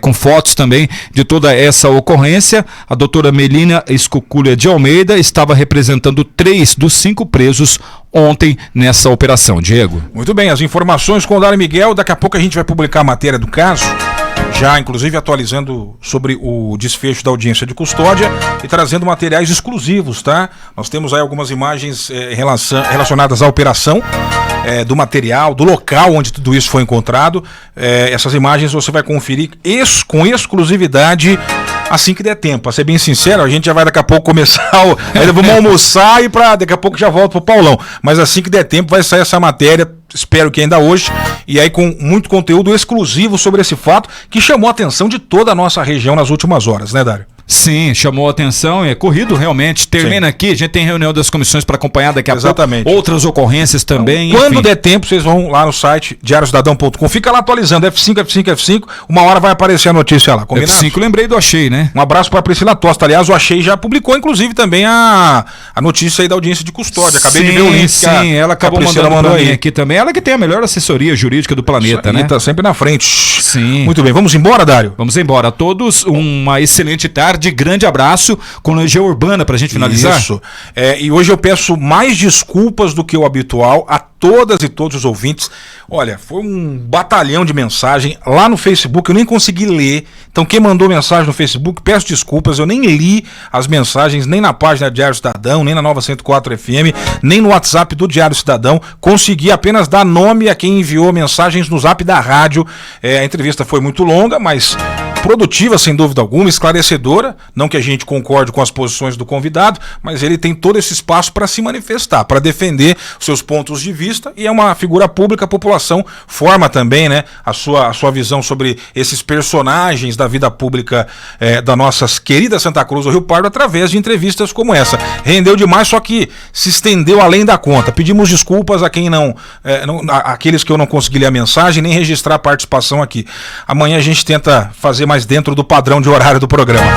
com fotos também de toda essa ocorrência. A doutora Melina Escuculha de Almeida estava representando 3 dos 5 presos ontem nessa operação. Diego. Muito bem, as informações com o Dário Miguel, daqui a pouco a gente vai publicar a matéria do caso, já inclusive atualizando sobre o desfecho da audiência de custódia e trazendo materiais exclusivos, tá? Nós temos aí algumas imagens relacionadas à operação, do material, do local onde tudo isso foi encontrado. Essas imagens você vai conferir com exclusividade assim que der tempo. Pra ser bem sincero, a gente já vai daqui a pouco começar, ainda vamos almoçar e daqui a pouco já volto pro Paulão. Mas assim que der tempo vai sair essa matéria, espero que ainda hoje, e aí com muito conteúdo exclusivo sobre esse fato que chamou a atenção de toda a nossa região nas últimas horas, né, Dário? Sim, chamou a atenção, é corrido realmente. Termina aqui, a gente tem reunião das comissões para acompanhar daqui a pouco. Outras ocorrências também. Então, quando der tempo, vocês vão lá no site diariocidadão.com. Fica lá atualizando, F5, uma hora vai aparecer a notícia lá, combinado? F5, lembrei do Achei, né? Um abraço para Priscila Tosta. Aliás, o Achei já publicou, inclusive, também a notícia aí da audiência de custódia. Acabei de ver o link. Sim, ela acabou mandando pra mim aqui também. Ela que tem a melhor assessoria jurídica do planeta, né? Tá sempre na frente. Sim. Muito bem, vamos embora, Dário? Vamos embora. A todos, uma excelente tarde, grande abraço, com Legião Urbana pra gente finalizar. Isso. E hoje eu peço mais desculpas do que o habitual a todas e todos os ouvintes. Olha, foi um batalhão de mensagem lá no Facebook, eu nem consegui ler. Então quem mandou mensagem no Facebook, peço desculpas, eu nem li as mensagens, nem na página do Diário Cidadão, nem na Nova 104 FM, nem no WhatsApp do Diário Cidadão. Consegui apenas dar nome a quem enviou mensagens no zap da rádio. A entrevista foi muito longa, mas produtiva, sem dúvida alguma, esclarecedora. Não que a gente concorde com as posições do convidado, mas ele tem todo esse espaço para se manifestar, para defender seus pontos de vista, e é uma figura pública, a população forma também, né, a sua visão sobre esses personagens da vida pública da nossa querida Santa Cruz do Rio Pardo através de entrevistas como essa. Rendeu demais, só que se estendeu além da conta. Pedimos desculpas a quem aqueles que eu não consegui ler a mensagem, nem registrar a participação aqui. Amanhã a gente tenta fazer mais dentro do padrão de horário do programa.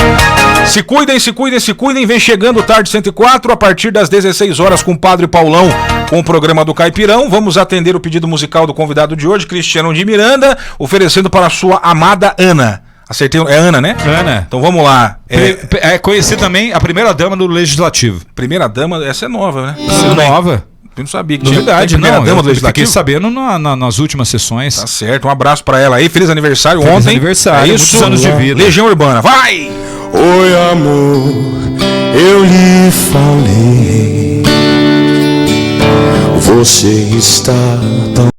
Se cuidem, se cuidem, se cuidem. Vem chegando Tarde 104 a partir das 16 horas com o Padre Paulão, com o programa do Caipirão. Vamos atender o pedido musical do convidado de hoje, Cristiano de Miranda, oferecendo para a sua amada Ana. Acertei, é Ana, né? Ana. Então vamos lá. É conhecida também a primeira dama do Legislativo. Primeira dama, essa é nova, né? Nova. Eu não sabia que novidade, tinha primeira dama do Legislativo. Fiquei sabendo nas últimas sessões. Tá certo, um abraço pra ela aí, feliz aniversário ontem. Feliz aniversário, muitos anos de vida. Legião Urbana, vai! Oi amor, eu lhe falei, você está tão